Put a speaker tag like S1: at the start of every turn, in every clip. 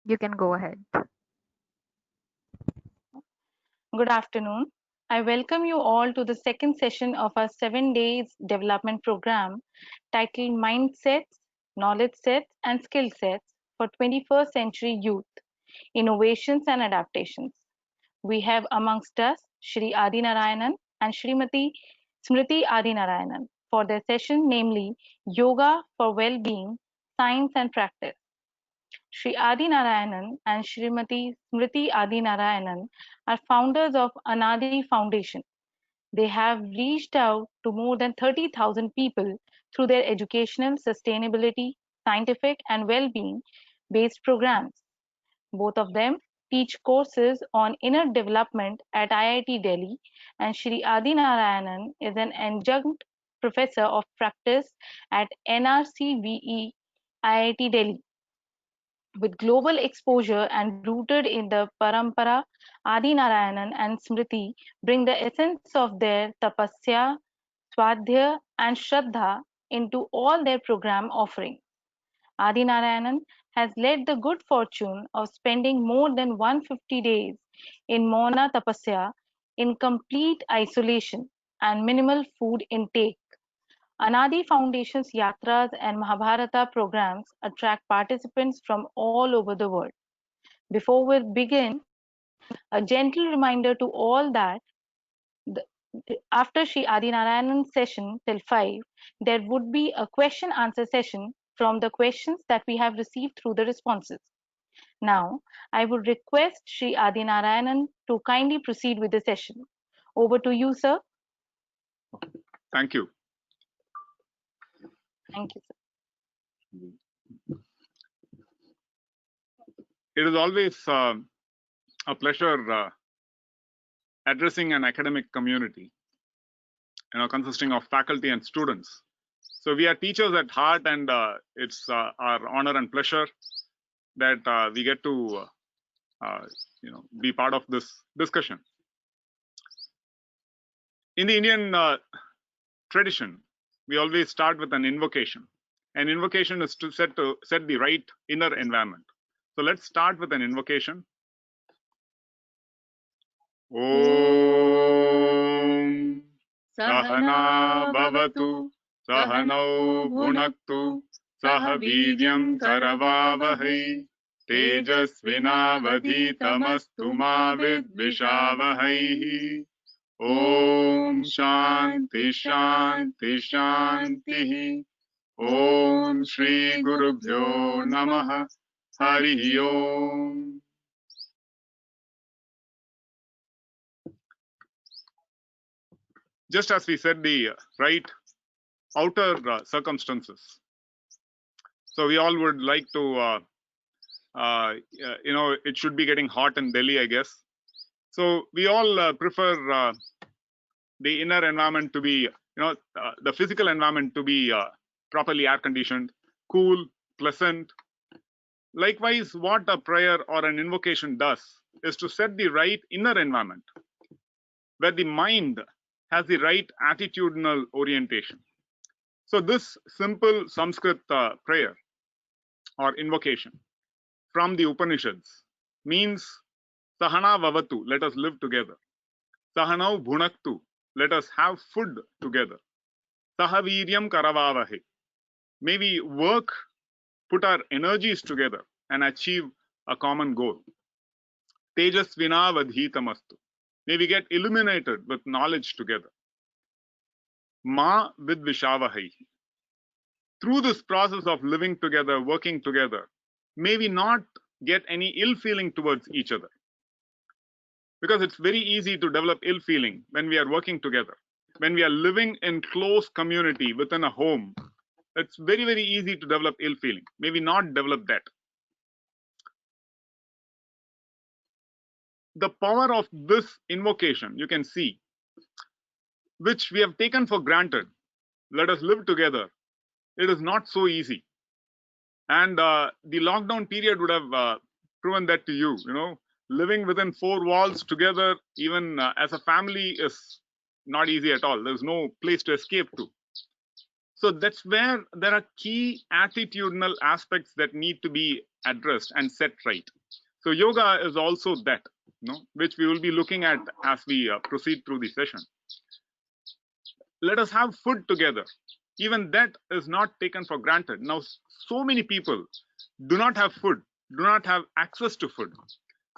S1: You can go ahead.
S2: Good afternoon. I welcome you all to the second session of our 7 days development program titled Mindsets, Knowledge Sets, and Skill Sets for 21st Century Youth Innovations and Adaptations. We have amongst us Shri Adinarayanan and Srimati Smrithi Adinarayanan for their session, namely Yoga for Well-being, Science and Practice. Shri Adinarayanan and Srimati Smriti Adinarayanan are founders of Anadi Foundation. They have reached out to more than 30,000 people through their educational, sustainability, scientific, and well-being based programs. Both of them teach courses on inner development at IIT Delhi, and Shri Adinarayanan is an adjunct professor of practice at NRCVE IIT Delhi. With global exposure and rooted in the Parampara, Adi Narayanan and Smriti bring the essence of their tapasya, swadhyaya, and shraddha into all their program offerings. Adi Narayanan has led the good fortune of spending more than 150 days in Mauna Tapasya in complete isolation and minimal food intake. Anadi Foundation's Yatras and Mahabharata programs attract participants from all over the world. Before we begin, a gentle reminder to all that the, after Sri Adinarayanan's session till 5, there would be a question answer session from the questions that we have received through the responses. Now, I would request Sri Adinarayanan to kindly proceed with the session. Over to you, sir.
S3: Thank you.
S2: Thank you, sir.
S3: It is always a pleasure addressing an academic community, consisting of faculty and students. So we are teachers at heart, and it's our honor and pleasure that we get to, be part of this discussion. In the Indian tradition, we always start with an invocation. An invocation is to set the right inner environment. So let's start with an invocation. Om Sahana Bhavatu Sahanau Bhunaktu Sah Vidyam Karavavahai Tejasvinavadhitamastu ma vidvishavahai. Om Shanti Shanti Shanti. Om Shri Gurubhyo Namaha. Hari Om. Just as we said, the right outer circumstances. So we all would like to, it should be getting hot in Delhi, I guess. So we all prefer the inner environment to be, the physical environment to be properly air conditioned, cool, pleasant. Likewise, what a prayer or an invocation does is to set the right inner environment where the mind has the right attitudinal orientation. So this simple Sanskrit prayer or invocation from the Upanishads means Sahana Vavatu, let us live together. Sahanau Bhunaktu, let us have food together. Sahaviryam Karavavahe, may we work, put our energies together and achieve a common goal. Tejasvina Vadhitamastu, may we get illuminated with knowledge together. Ma Vidvishavahai, through this process of living together, working together, may we not get any ill feeling towards each other. Because it's very easy to develop ill feeling when we are working together. When we are living in close community within a home, it's very, very easy to develop ill feeling. May we not develop that. The power of this invocation, you can see, which we have taken for granted. Let us live together. It is not so easy. And the lockdown period would have proven that to you. Living within four walls together, even as a family, is not easy at all. There's no place to escape to. So that's where there are key attitudinal aspects that need to be addressed and set right. So yoga is also that, which we will be looking at as we proceed through the session. Let us have food together. Even that is not taken for granted. Now, so many people do not have food, do not have access to food.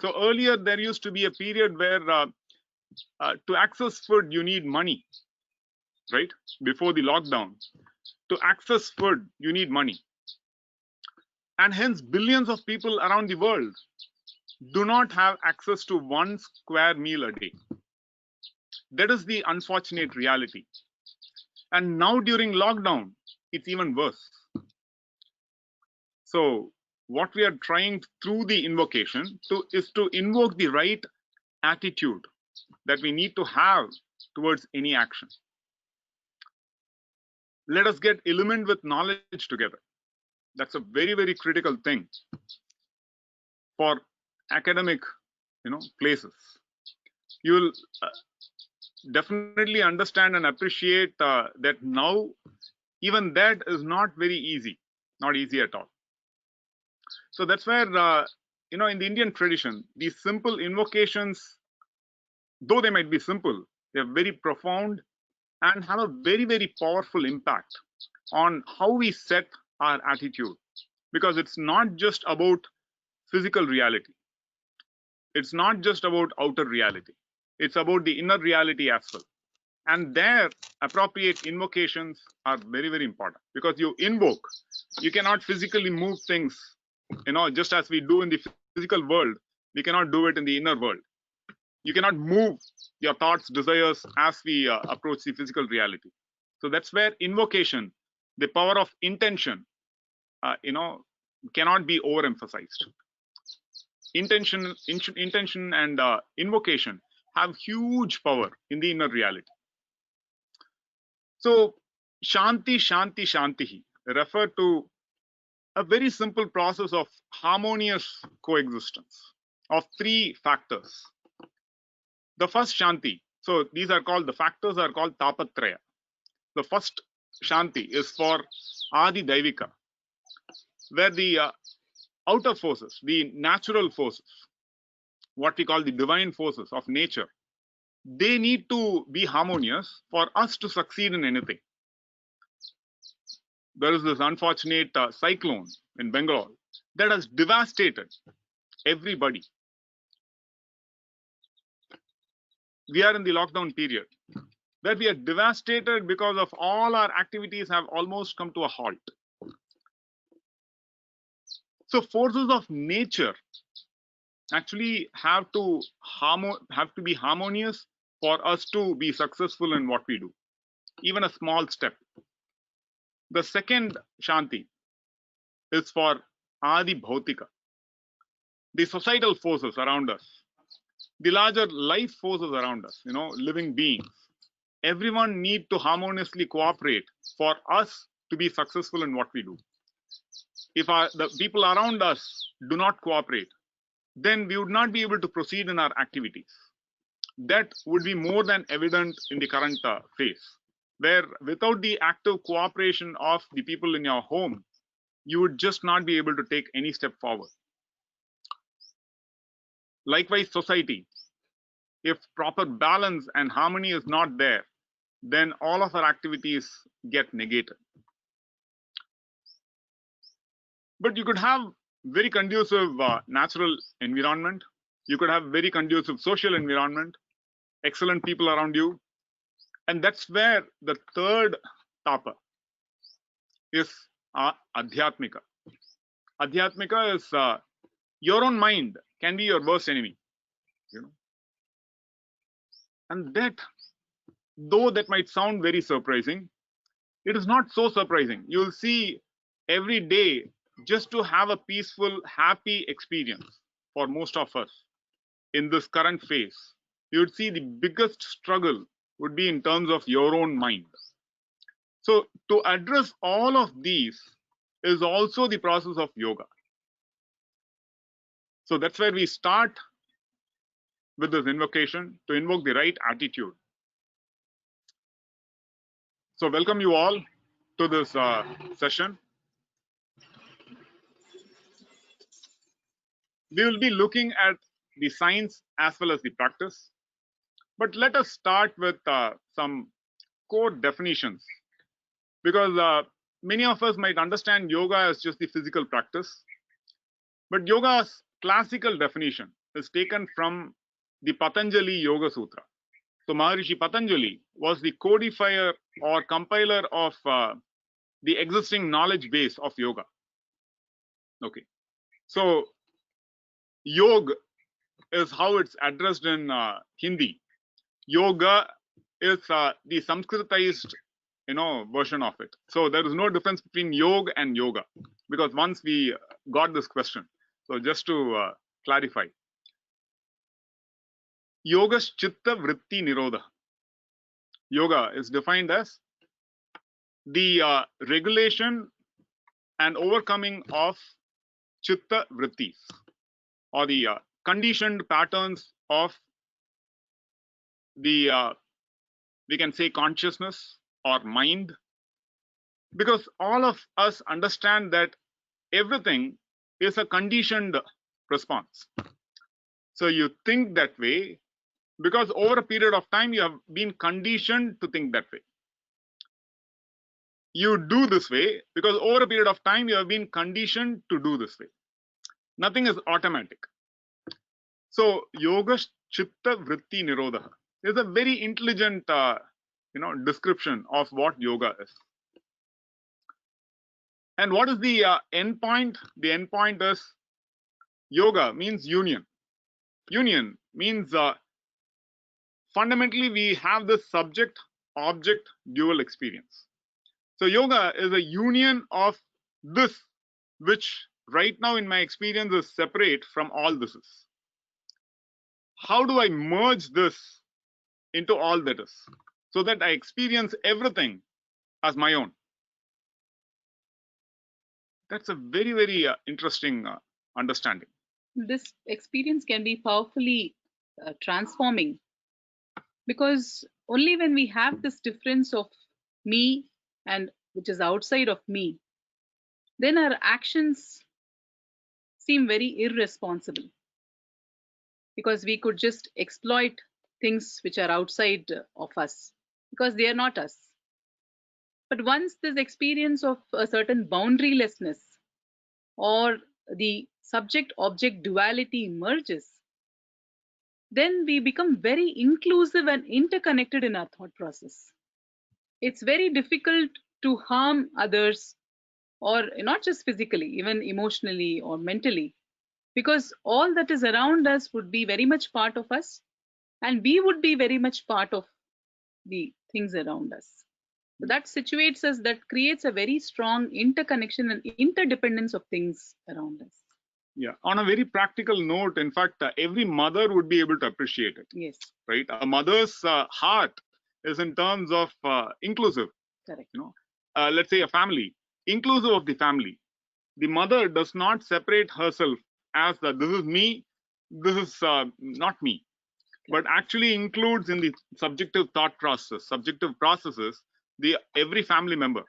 S3: So earlier there used to be a period where to access food you need money, right? Before the lockdown, to access food you need money, and hence billions of people around the world do not have access to one square meal a day. That is the unfortunate reality. And now during lockdown, it's even worse. So what we are trying through the invocation is to invoke the right attitude that we need to have towards any action. Let us get illumined with knowledge together. That's a very, very critical thing for academic, places. You will definitely understand and appreciate that now even that is not very easy, not easy at all. So that's where, in the Indian tradition, these simple invocations, though they might be simple, they're very profound and have a very, very powerful impact on how we set our attitude. Because it's not just about physical reality, it's not just about outer reality, it's about the inner reality as well. And there, appropriate invocations are very, very important, because you invoke, you cannot physically move things, just as we do in the physical world, we cannot do it in the inner world. You cannot move your thoughts, desires as we approach the physical reality. So that's where invocation, the power of intention, cannot be overemphasized. Intention and invocation have huge power in the inner reality. So Shanti, Shanti, Shanti refer to a very simple process of harmonious coexistence of three factors. The first Shanti, so these are called, the factors are called Tapatraya. The first Shanti is for Adi Daivika, where the outer forces, the natural forces, what we call the divine forces of nature, they need to be harmonious for us to succeed in anything. There is this unfortunate cyclone in Bengal that has devastated everybody. We are in the lockdown period where we are devastated because of all our activities have almost come to a halt. So forces of nature actually have to be harmonious for us to be successful in what we do, even a small step. The second Shanti is for Adi Bhautika, the societal forces around us, the larger life forces around us, living beings. Everyone need to harmoniously cooperate for us to be successful in what we do. If the people around us do not cooperate, then we would not be able to proceed in our activities. That would be more than evident in the current phase, where without the active cooperation of the people in your home, you would just not be able to take any step forward. Likewise, society, if proper balance and harmony is not there, then all of our activities get negated. But you could have very conducive natural environment. You could have very conducive social environment, excellent people around you. And that's where the third tapa is Adhyatmika. Adhyatmika is your own mind can be your worst enemy. And that, though that might sound very surprising, it is not so surprising. You'll see every day, just to have a peaceful, happy experience for most of us in this current phase, you would see the biggest struggle would be in terms of your own mind. So to address all of these is also the process of yoga. So that's where we start with this invocation, to invoke the right attitude. So welcome you all. to this session. We will be looking at the science as well as the practice. But let us start with some core definitions, because many of us might understand yoga as just the physical practice. But yoga's classical definition is taken from the Patanjali Yoga Sutra. So Maharishi Patanjali was the codifier or compiler of the existing knowledge base of yoga. Okay. So yoga is how it's addressed in Hindi. Yoga is the Sanskritized, version of it. So there is no difference between yoga and yoga, because once we got this question. So just to clarify, yoga's chitta vritti nirodha. Yoga is defined as the regulation and overcoming of chitta vrittis, or the conditioned patterns of the we can say consciousness or mind, because all of us understand that everything is a conditioned response. So you think that way because over a period of time you have been conditioned to think that way. You do this way because over a period of time you have been conditioned to do this way. Nothing is automatic. So yoga chitta vritti nirodha is a very intelligent description of what yoga is. And what is the end point? The end point is yoga means union. Union means fundamentally we have the subject object dual experience. So yoga is a union of this, which right now in my experience is separate from all this is. How do I merge this into all that is, so that I experience everything as my own? That's a very, very interesting understanding.
S1: This experience can be powerfully transforming, because only when we have this difference of me and which is outside of me, then our actions seem very irresponsible, because we could just exploit things which are outside of us because they are not us. But once this experience of a certain boundarylessness or the subject object duality emerges, then we become very inclusive and interconnected in our thought process. It's very difficult to harm others, or not just physically, even emotionally or mentally, because all that is around us would be very much part of us, and we would be very much part of the things around us. So that situates us, that creates a very strong interconnection and interdependence of things around us.
S3: Yeah, on a very practical note, in fact, every mother would be able to appreciate it.
S1: Yes.
S3: Right? A mother's heart is in terms of inclusive.
S1: Correct.
S3: Let's say a family, inclusive of the family. The mother does not separate herself as this is me, this is not me, but actually includes in the subjective thought process, subjective processes, the every family member.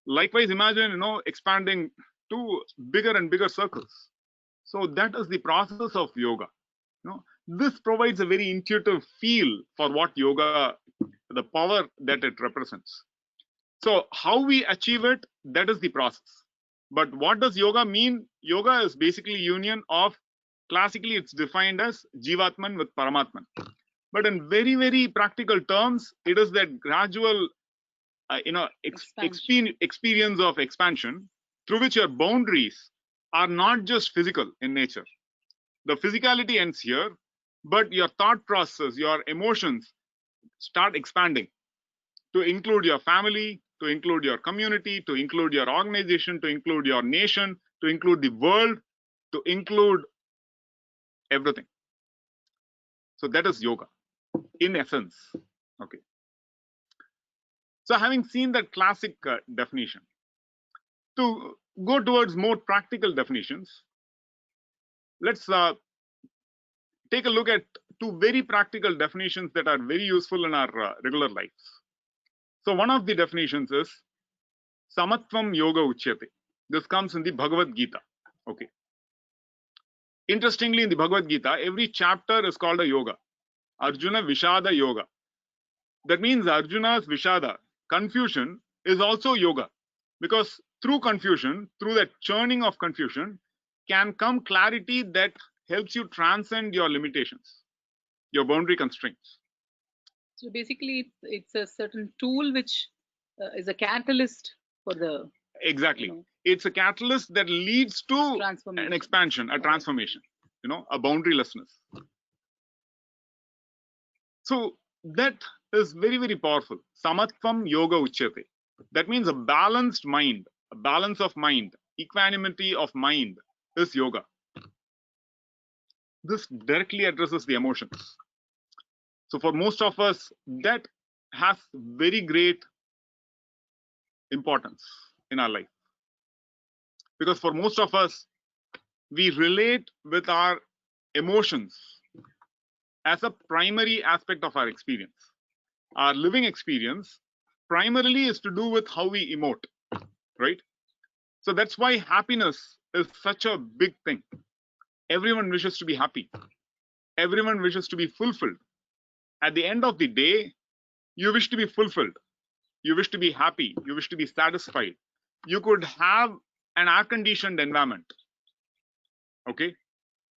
S3: Likewise, imagine expanding to bigger and bigger circles. So that is the process of yoga. This provides a very intuitive feel for what yoga, the power that it represents. So how we achieve it, that is the process. But what does yoga mean? Yoga is basically union of, classically it's defined as Jivatman with Paramatman. But in very, very practical terms, it is that gradual experience of expansion through which your boundaries are not just physical in nature. The physicality ends here, but your thought process, your emotions start expanding to include your family, to include your community, to include your organization, to include your nation, to include the world, to include everything. So that is yoga in essence. Okay. So having seen that classic definition, to go towards more practical definitions, let's take a look at two very practical definitions that are very useful in our regular lives. So one of the definitions is Samatvam yoga uchyate. This comes in the Bhagavad Gita. Okay. Interestingly, in the Bhagavad Gita, every chapter is called a yoga. Arjuna Vishada Yoga. That means Arjuna's Vishada, confusion, is also yoga. Because through confusion, through that churning of confusion, can come clarity that helps you transcend your limitations, your boundary constraints.
S1: So basically, it's a certain tool which is a catalyst for the
S3: Exactly. It's a catalyst that leads to an expansion, a transformation, a boundarylessness. So that is very, very powerful. Samatvam yoga uchyate. That means a balanced mind, a balance of mind, equanimity of mind is yoga. This directly addresses the emotions. So for most of us, that has very great importance in our life. Because for most of us, we relate with our emotions as a primary aspect of our experience. Our living experience primarily is to do with how we emote, right? So that's why happiness is such a big thing. Everyone wishes to be happy. Everyone wishes to be fulfilled. At the end of the day, you wish to be fulfilled. You wish to be happy. You wish to be satisfied. You could have an air-conditioned environment, okay?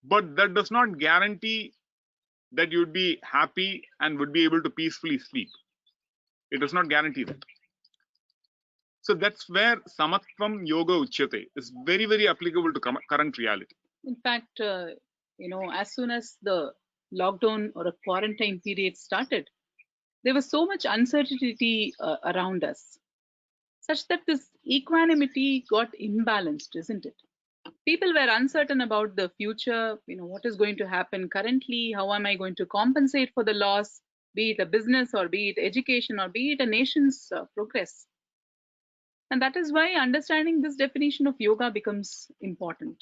S3: But that does not guarantee that you'd be happy and would be able to peacefully sleep. It does not guarantee that. So that's where Samatvam Yoga Uchyate is very, very applicable to current reality.
S1: In fact, as soon as the lockdown or a quarantine period started, there was so much uncertainty around us, such that this equanimity got imbalanced, isn't it? People were uncertain about the future, what is going to happen currently, how am I going to compensate for the loss, be it a business or be it education or be it a nation's progress. And that is why understanding this definition of yoga becomes important.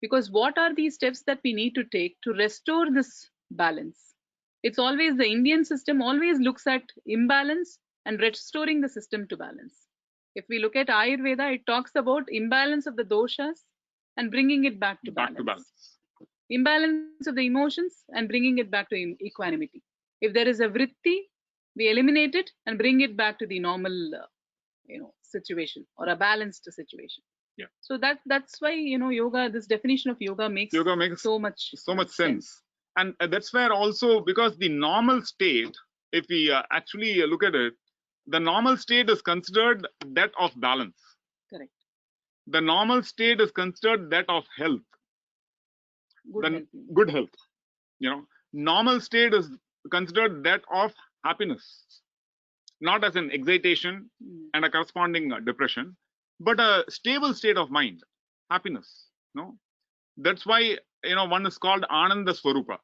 S1: Because what are these steps that we need to take to restore this balance? It's always the Indian system always looks at imbalance and restoring the system to balance. If we look at Ayurveda, it talks about imbalance of the doshas and bringing it back to balance. Imbalance of the emotions and bringing it back to equanimity. If there is a vritti, we eliminate it and bring it back to the normal situation or a balanced situation.
S3: Yeah.
S1: So that's why yoga, this definition of yoga makes so much
S3: sense. And that's where also, because the normal state, if we actually look at it, the normal state is considered that of balance.
S1: Correct.
S3: The normal state is considered that of health. Good health. Normal state is considered that of happiness, not as an excitation and a corresponding depression, but a stable state of mind, happiness. That's why one is called Ananda Swarupa.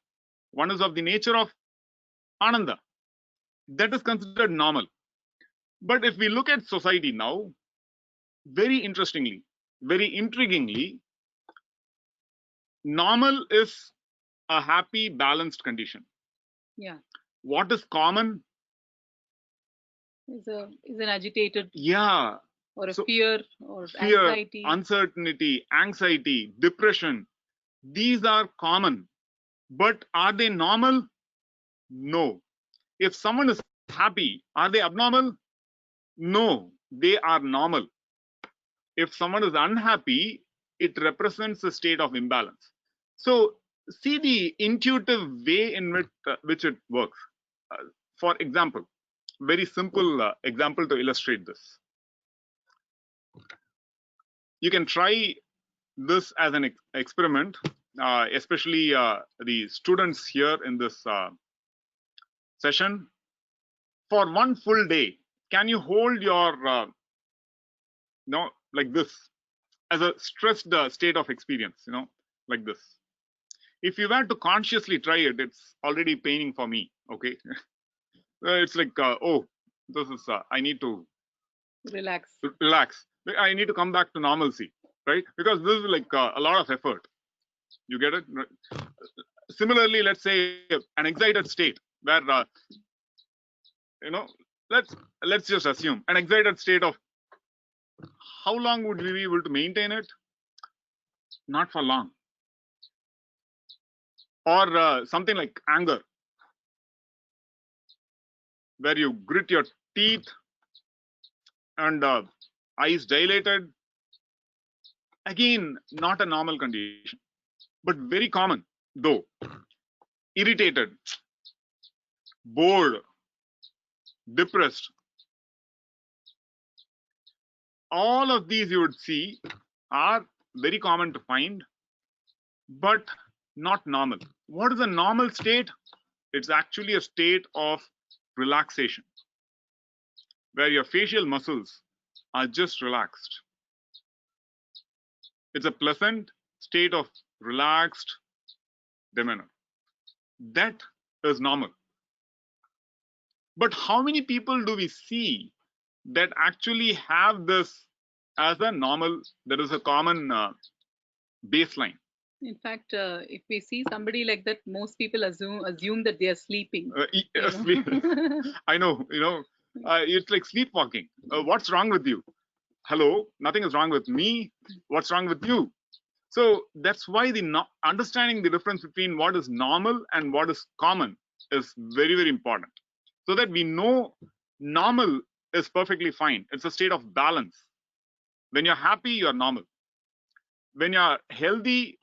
S3: One is of the nature of Ananda. That is considered normal. But if we look at society now, very interestingly, very intriguingly, normal is a happy, balanced condition.
S1: Yeah.
S3: What is common
S1: is an agitated, or a fear or anxiety,
S3: uncertainty, anxiety, depression. These are common, but are they normal? No. If someone is happy, are they abnormal? No, they are normal. If someone is unhappy, it represents a state of imbalance. So see the intuitive way in which it works. For example, very simple example to illustrate this. You can try this as an experiment, especially the students here in this session. For one full day, can you hold your like this as a stressed state of experience, like this? If you were to consciously try it, it's already paining for me. Okay. It's like, oh, this is I need to relax. I need to come back to normalcy, right? Because this is like a lot of effort. You get it? Similarly, let's say an excited state where let's just assume an excited state of how long would we be able to maintain it? Not for long. Or something like anger, where you grit your teeth and eyes dilated. Again, not a normal condition, but very common, though. Irritated, bored, depressed. All of these you would see are very common to find, but not normal. What is a normal state? It's actually a state of relaxation, where your facial muscles are just relaxed. It's a pleasant state of relaxed demeanor. That is normal. But how many people do we see that actually have this as a normal, that is a common baseline?
S1: In fact, if we see somebody like that, most people assume that they are sleeping.
S3: Sleep. I know, it's like sleepwalking. What's wrong with you? Hello, nothing is wrong with me. What's wrong with you? So that's why understanding the difference between what is normal and what is common is very, very important. So that we know normal is perfectly fine. It's a state of balance. When you're happy, you're normal. When you're healthy,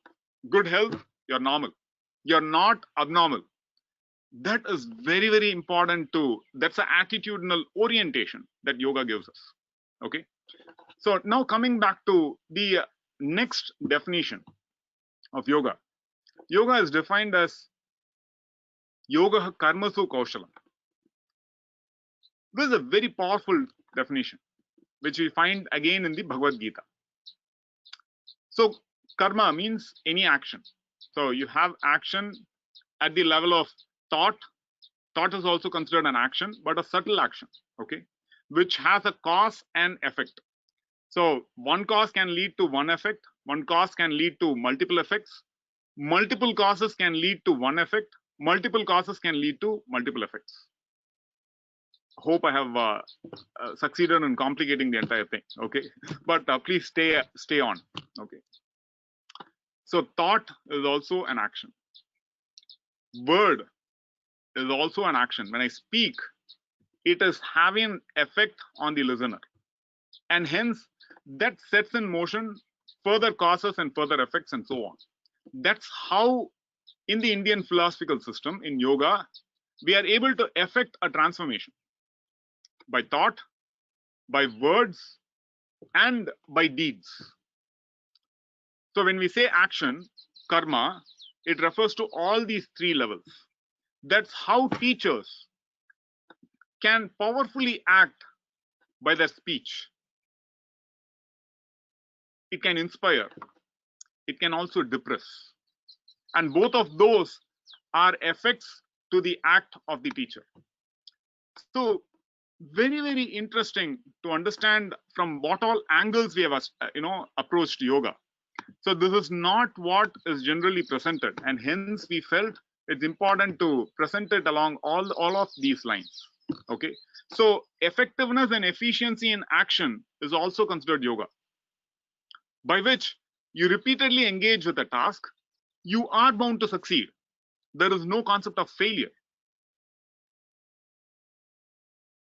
S3: good health, you're normal. You're not abnormal. That is very, very important too. That's an attitudinal orientation that yoga gives us. Okay. So now coming back to the next definition of yoga. Yoga is defined as yoga karmasu kaushalam. This is a very powerful definition, which we find again in the Bhagavad Gita. So karma means any action. So you have action at the level of thought. Thought is also considered an action, but a subtle action, okay, which has a cause and effect. So one cause can lead to one effect. One cause can lead to multiple effects. Multiple causes can lead to one effect. Multiple causes can lead to multiple effects. Hope I have succeeded in complicating the entire thing, okay? But please stay on, okay? So thought is also an action. Word is also an action. When I speak, it is having an effect on the listener, and hence that sets in motion further causes and further effects and so on. That's how in the Indian philosophical system, in yoga, we are able to effect a transformation by thought, by words, and by deeds. So when we say action, karma, it refers to all these three levels. That's how teachers can powerfully act by their speech. It can inspire, it can also depress. And both of those are effects to the act of the teacher. So very, very interesting to understand from what all angles we have approached yoga. So this is not what is generally presented, and hence we felt it's important to present it along all of these lines. Okay, so effectiveness and efficiency in action is also considered yoga, by which you repeatedly engage with a task. You are bound to succeed. There is no concept of failure.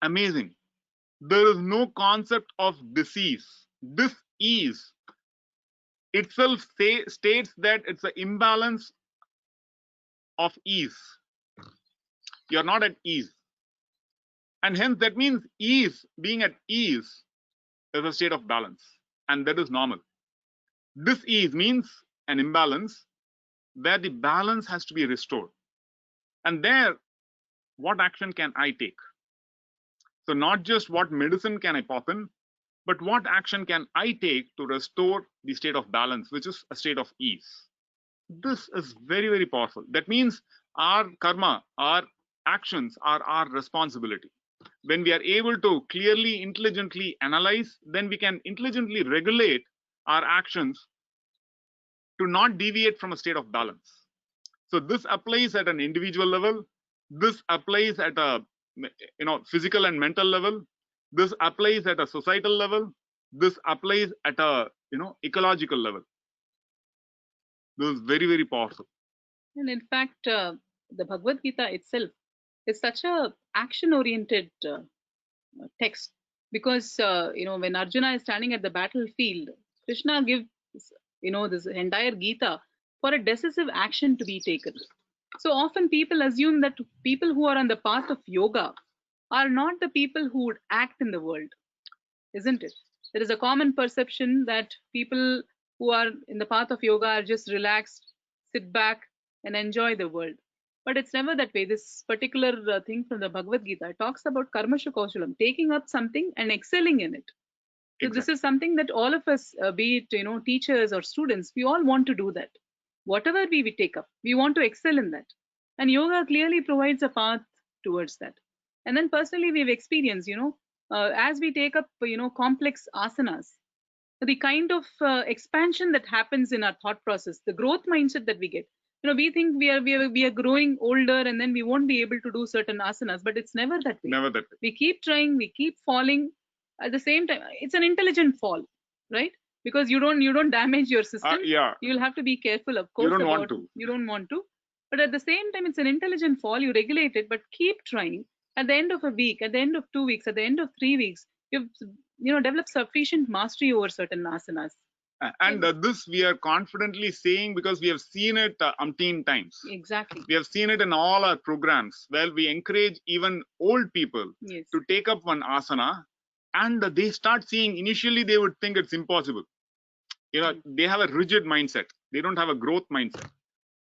S3: Amazing. There is no concept of disease. Dis-ease itself states that it's an imbalance of ease. You're not at ease. And hence that means ease, being at ease, is a state of balance. And that is normal. Dis-ease means an imbalance where the balance has to be restored. And there, what action can I take? So not just what medicine can I pop in, but what action can I take to restore the state of balance, which is a state of ease? This is very, very powerful. That means our karma, our actions are our responsibility. When we are able to clearly, intelligently analyze, then we can intelligently regulate our actions to not deviate from a state of balance. So this applies at an individual level. This applies at a physical and mental level. This applies at a societal level. this applies at a ecological level. This is very, very powerful.
S1: And in fact, the Bhagavad Gita itself is such a action-oriented text because when Arjuna is standing at the battlefield, Krishna gives this entire Gita for a decisive action to be taken. So often people assume that people who are on the path of yoga are not the people who would act in the world, isn't it? There is a common perception that people who are in the path of yoga are just relaxed, sit back, and enjoy the world. But it's never that way. This particular thing from the Bhagavad Gita talks about karmashu kaushalam, taking up something and excelling in it. So
S3: Exactly.
S1: this is something that all of us, be it teachers or students, we all want to do that. Whatever we take up, we want to excel in that, and yoga clearly provides a path towards that. And then personally, we've experienced, as we take up, complex asanas, the kind of expansion that happens in our thought process, the growth mindset that we get. We think we are growing older, and then we won't be able to do certain asanas, but it's never that way.
S3: Never that way.
S1: We keep trying, we keep falling. At the same time, it's an intelligent fall, right? Because you don't damage your system.
S3: Yeah.
S1: You'll have to be careful, of course.
S3: You don't want to.
S1: You don't want to. But at the same time, it's an intelligent fall. You regulate it, but keep trying. At the end of a week, at the end of 2 weeks, at the end of 3 weeks, you've developed sufficient mastery over certain asanas.
S3: And this we are confidently saying because we have seen it umpteen times.
S1: Exactly.
S3: We have seen it in all our programs where we encourage even old people
S1: Yes.
S3: to take up one asana, and they start seeing, initially they would think it's impossible. They have a rigid mindset. They don't have a growth mindset.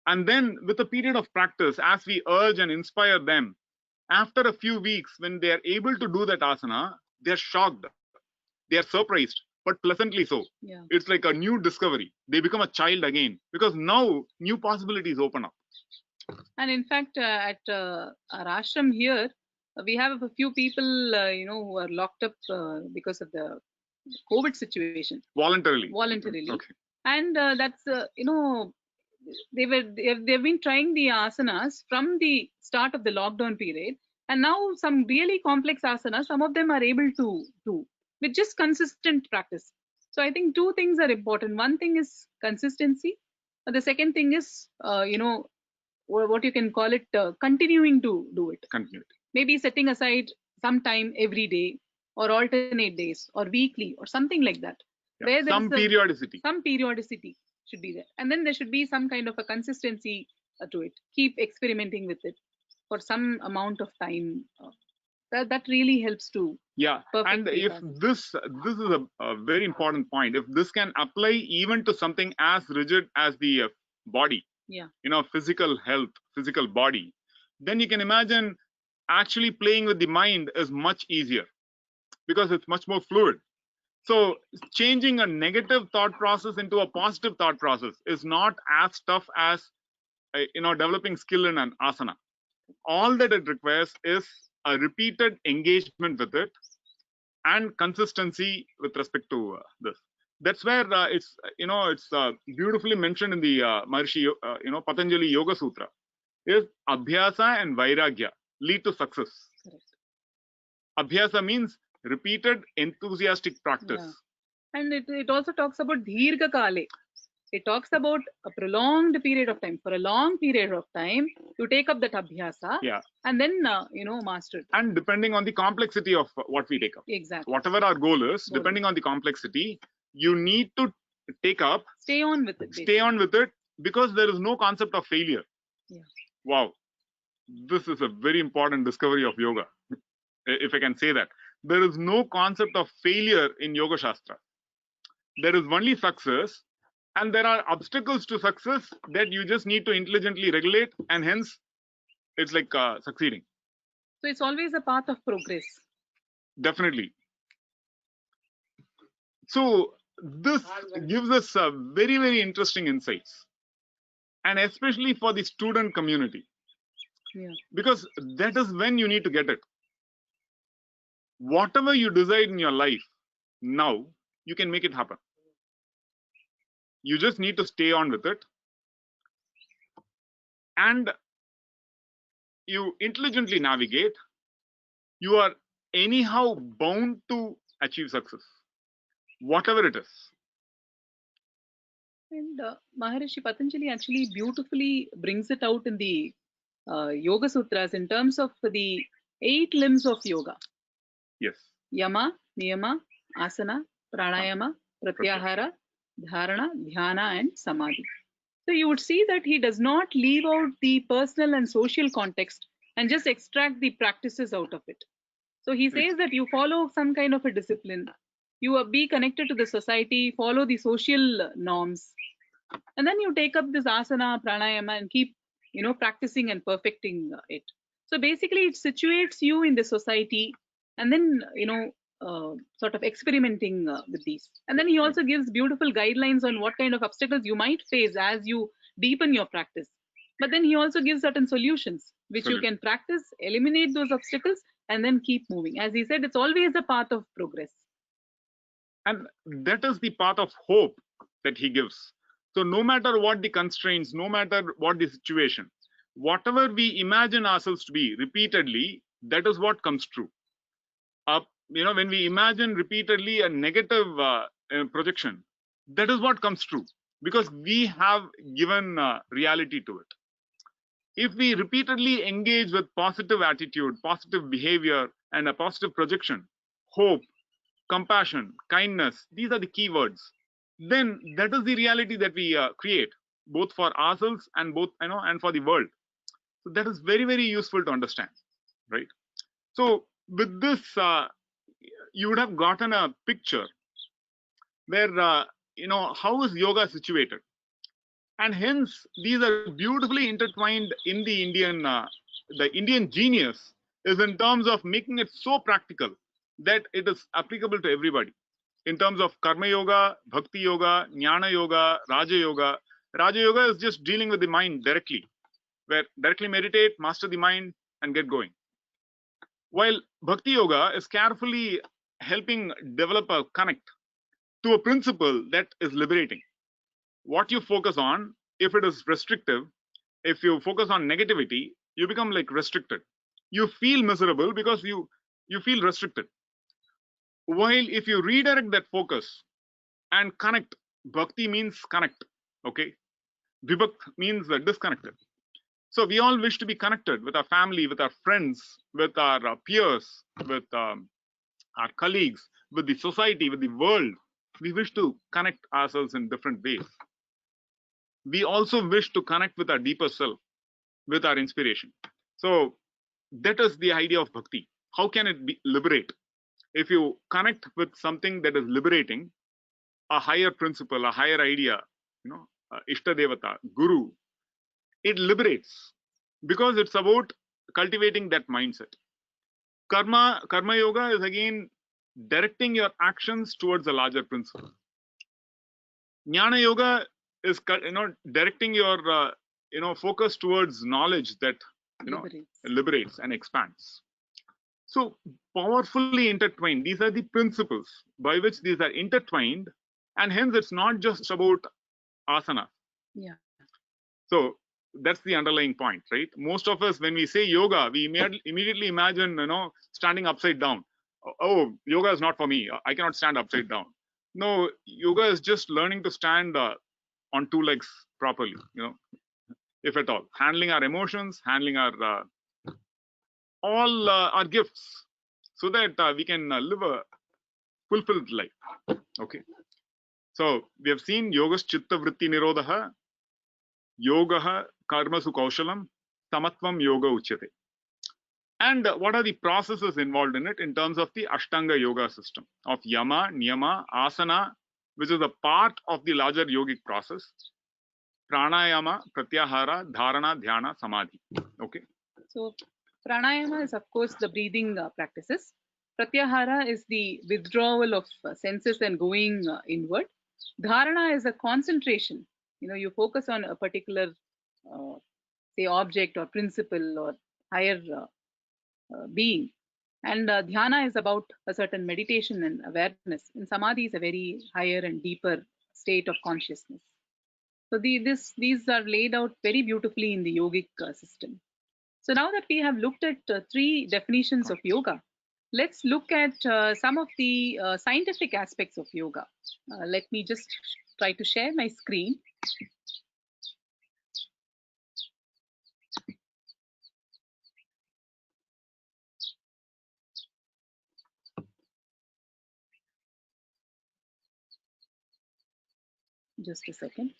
S3: And then with a period of practice, as we urge and inspire them, after a few weeks, when they are able to do that asana, they are shocked. They are surprised, but pleasantly so.
S1: Yeah.
S3: It's like a new discovery. They become a child again because now new possibilities open up.
S1: And in fact, at our ashram here, we have a few people, who are locked up because of the COVID situation.
S3: Voluntarily.
S1: Okay. And that's they've been trying the asanas from the start of the lockdown period, and now some really complex asanas, some of them are able to do with just consistent practice. So I think two things are important. One thing is consistency. The second thing is what you can call it, continuing to do it.
S3: Continuity.
S1: Maybe setting aside some time every day, or alternate days, or weekly, or something like that.
S3: Yeah.
S1: Where
S3: some periodicity.
S1: Some periodicity should be there. And then there should be some kind of a consistency to it. Keep experimenting with it for some amount of time. That really helps to.
S3: Yeah. And if this is a very important point. If this can apply even to something as rigid as the body,
S1: yeah,
S3: physical health, physical body, then you can imagine actually playing with the mind is much easier because it's much more fluid. So changing a negative thought process into a positive thought process is not as tough as developing skill in an asana. All that it requires is a repeated engagement with it and consistency with respect to this. That's where it's beautifully mentioned in the Maharishi Patanjali Yoga Sutra. Is abhyasa and vairagya lead to success.
S1: Correct.
S3: Abhyasa means repeated enthusiastic practice.
S1: Yeah. And it also talks about dhirga kale. It talks about a prolonged period of time. For a long period of time, you take up that abhyasa,
S3: yeah,
S1: and then master it.
S3: And depending on the complexity of what we take up,
S1: exactly,
S3: whatever our goal is, depending on the complexity, you need to take up.
S1: Stay on with it.
S3: Stay on with it, because there is no concept of failure.
S1: Yeah.
S3: Wow, this is a very important discovery of yoga, if I can say that. There is no concept of failure in Yoga Shastra. There is only success. And there are obstacles to success that you just need to intelligently regulate, and hence it's like succeeding.
S1: So it's always a path of progress.
S3: Definitely. So this gives us very, very interesting insights, and especially for the student community.
S1: Yeah.
S3: Because that is when you need to get it. Whatever you decide in your life now, you can make it happen. You just need to stay on with it, and you intelligently navigate. You are anyhow bound to achieve success. whatever it is.
S1: And Maharishi Patanjali actually beautifully brings it out in the Yoga Sutras in terms of the 8 limbs of yoga.
S3: Yes.
S1: Yama, Niyama, Asana, Pranayama, Pratyahara, Dharana, Dhyana, and Samadhi. So you would see that he does not leave out the personal and social context and just extract the practices out of it. So he says that you follow some kind of a discipline, you be connected to the society, follow the social norms, and then you take up this asana, pranayama, and keep, practicing and perfecting it. So basically, it situates you in the society, and then sort of experimenting with these. And then he also gives beautiful guidelines on what kind of obstacles you might face as you deepen your practice. But then he also gives certain solutions which you can practice, eliminate those obstacles, and then keep moving. As he said, it's always a path of progress.
S3: And that is the path of hope that he gives. So no matter what the constraints, no matter what the situation, whatever we imagine ourselves to be repeatedly, that is what comes true. When we imagine repeatedly a negative projection, that is what comes true, because we have given reality to it. If we repeatedly engage with positive attitude, positive behavior, and a positive projection, hope, compassion, kindness, these are the key words, then that is the reality that we create, both for ourselves and and for the world. So that is very, very useful to understand, right? So with this, you would have gotten a picture where how is yoga situated, and hence these are beautifully intertwined in the Indian genius is in terms of making it so practical that it is applicable to everybody. In terms of karma yoga, bhakti yoga, jnana yoga, raja yoga. Raja yoga is just dealing with the mind directly, where directly meditate, master the mind, and get going. While bhakti yoga is carefully helping develop a connect to a principle that is liberating. What you focus on, if it is restrictive, if you focus on negativity, you become like restricted. You feel miserable because you feel restricted. While if you redirect that focus and connect, bhakti means connect, okay? Vibhakt means disconnected. So we all wish to be connected with our family, with our friends, with our peers, with our colleagues, with the society, with the world. We wish to connect ourselves in different ways. We also wish to connect with our deeper self, with our inspiration. So that is the idea of bhakti. How can it be liberate? If you connect with something that is liberating, a higher principle, a higher idea, Ishta Devata, Guru, it liberates, because it's about cultivating that mindset. Karma yoga is again directing your actions towards a larger principle. Jnana yoga is directing your focus towards knowledge that liberates and expands. So powerfully intertwined. These are the principles by which these are intertwined, and hence it's not just about asana.
S1: Yeah.
S3: So that's the underlying point, right? Most of us, when we say yoga, we immediately imagine standing upside down. Oh, yoga is not for me. I cannot stand upside down. No, yoga is just learning to stand on two legs properly, if at all, handling our emotions, handling our all our gifts, so that we can live a fulfilled life. Okay. So we have seen yogas chitta vritti nirodha, yoga karmasu kaushalam, samatvam yoga uchyate. And what are the processes involved in it in terms of the Ashtanga yoga system of yama, niyama, asana, which is a part of the larger yogic process, pranayama, pratyahara, dharana, dhyana, samadhi. Okay.
S1: So pranayama is, of course, the breathing practices. Pratyahara is the withdrawal of senses and going inward. Dharana is a concentration. You focus on a particular, say, object or principle or higher being. And dhyana is about a certain meditation and awareness. And samadhi is a very higher and deeper state of consciousness. So these are laid out very beautifully in the yogic system. So now that we have looked at 3 definitions of yoga, let's look at some of the scientific aspects of yoga. Let me just try to share my screen. Just a second.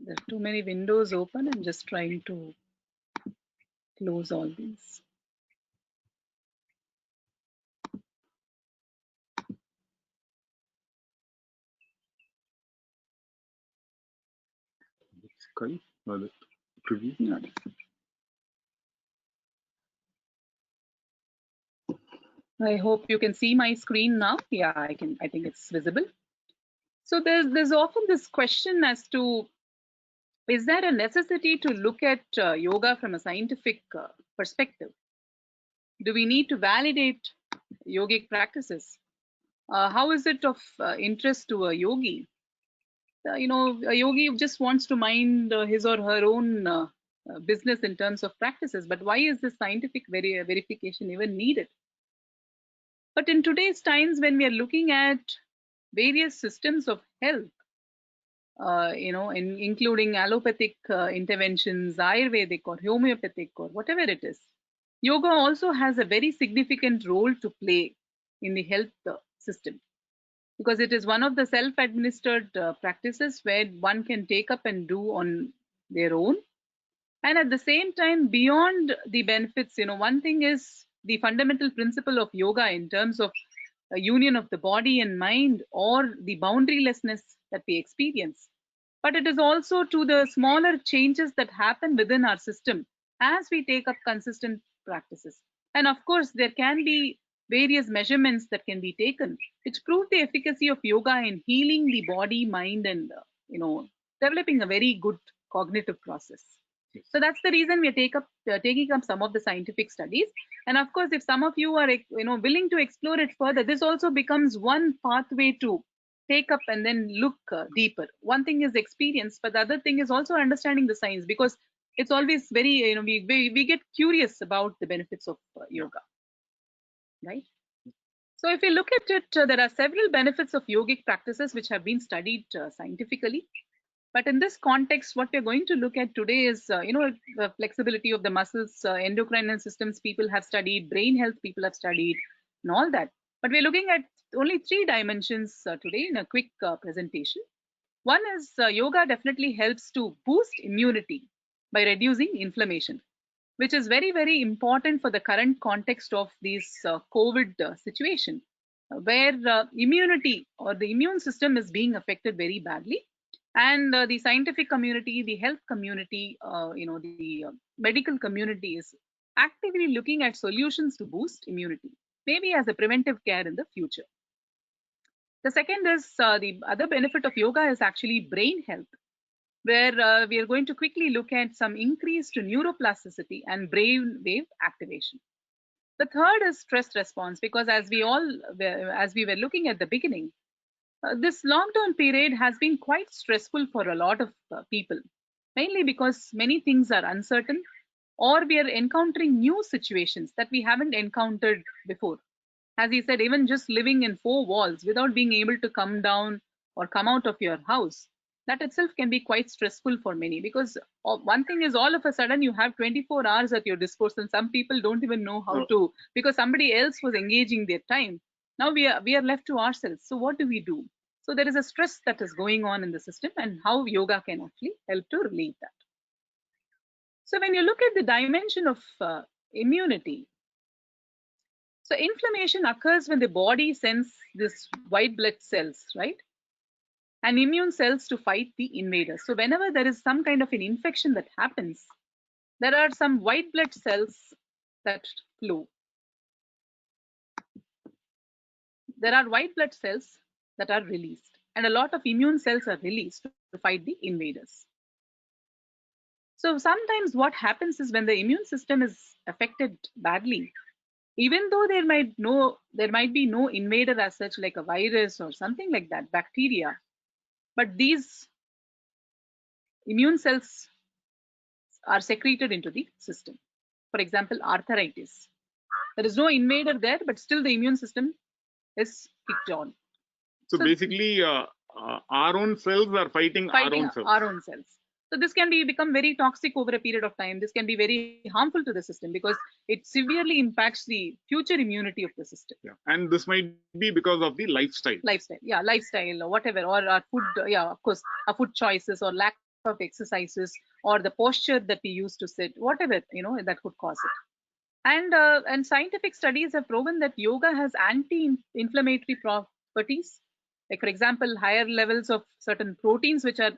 S1: There are too many windows open. I'm just trying to close all these.
S3: Sky or the preview?
S1: No. I hope you can see my screen now. Yeah, I can. I think it's visible. So there's often this question as to, is there a necessity to look at yoga from a scientific perspective? Do we need to validate yogic practices? How is it of interest to a yogi? A yogi just wants to mind his or her own business in terms of practices, but why is this scientific verification even needed? But in today's times, when we are looking at various systems of health, including allopathic interventions, Ayurvedic or homeopathic or whatever it is, yoga also has a very significant role to play in the health system, because it is one of the self-administered practices where one can take up and do on their own. And at the same time, beyond the benefits, one thing is the fundamental principle of yoga in terms of a union of the body and mind, or the boundarylessness that we experience. But it is also to the smaller changes that happen within our system as we take up consistent practices. And of course, there can be various measurements that can be taken which prove the efficacy of yoga in healing the body, mind, and developing a very good cognitive process. So that's the reason we are taking up some of the scientific studies. And of course, if some of you are willing to explore it further, this also becomes one pathway to take up and then look deeper. One thing is experience, but the other thing is also understanding the science, because it's always very, we get curious about the benefits of yoga, right? So if you look at it, there are several benefits of yogic practices which have been studied scientifically. But in this context, what we're going to look at today is, the flexibility of the muscles, endocrine systems. People have studied brain health, people have studied, and all that. But we're looking at only three dimensions today in a quick presentation. One is yoga definitely helps to boost immunity by reducing inflammation, which is very, very important for the current context of this COVID situation, where immunity or the immune system is being affected very badly. And the scientific community, the health community, the medical community is actively looking at solutions to boost immunity, maybe as a preventive care in the future. The second is the other benefit of yoga is actually brain health, where we are going to quickly look at some increased neuroplasticity and brain wave activation. The third is stress response, because as we were looking at the beginning, this lockdown period has been quite stressful for a lot of people, mainly because many things are uncertain, or we are encountering new situations that we haven't encountered before. As he said, even just living in four walls without being able to come down or come out of your house, that itself can be quite stressful for many, because one thing is, all of a sudden you have 24 hours at your disposal. Some people don't even know how to, because somebody else was engaging their time. Now we are left to ourselves. So what do we do? So there is a stress that is going on in the system, and how yoga can actually help to relieve that. So when you look at the dimension of immunity, so inflammation occurs when the body sends this white blood cells, right? And immune cells to fight the invaders. So whenever there is some kind of an infection that happens, there are some white blood cells that flow. There are white blood cells that are released, and a lot of immune cells are released to fight the invaders. So sometimes what happens is when the immune system is affected badly, even though there might be no invader as such, like a virus or something like that, bacteria, but these immune cells are secreted into the system. For example, arthritis. There is no invader there, but still the immune system is kicked on.
S3: So basically, our own cells are fighting our own cells.
S1: Our own cells. So this can become very toxic over a period of time. This can be very harmful to the system because it severely impacts the future immunity of the system.
S3: Yeah. And this might be because of the lifestyle.
S1: Lifestyle or whatever, or our food, of course, our food choices or lack of exercises or the posture that we use to sit, whatever, that could cause it. And scientific studies have proven that yoga has anti-inflammatory properties. Like, for example, higher levels of certain proteins which are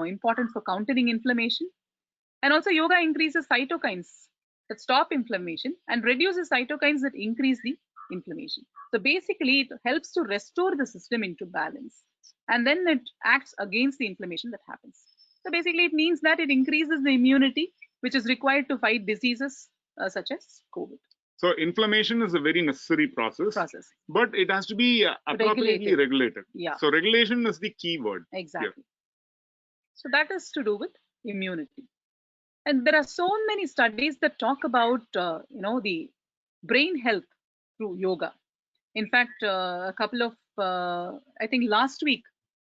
S1: important for countering inflammation. And also yoga increases cytokines that stop inflammation and reduces cytokines that increase the inflammation. So basically, it helps to restore the system into balance, and then it acts against the inflammation that happens. So basically, it means that it increases the immunity which is required to fight diseases such as COVID.
S3: So inflammation is a very necessary process. But it has to be appropriately regulated.
S1: Yeah.
S3: So regulation is the key word.
S1: Exactly. Here. So that is to do with immunity. And there are so many studies that talk about, the brain health through yoga. In fact, a couple of, I think last week,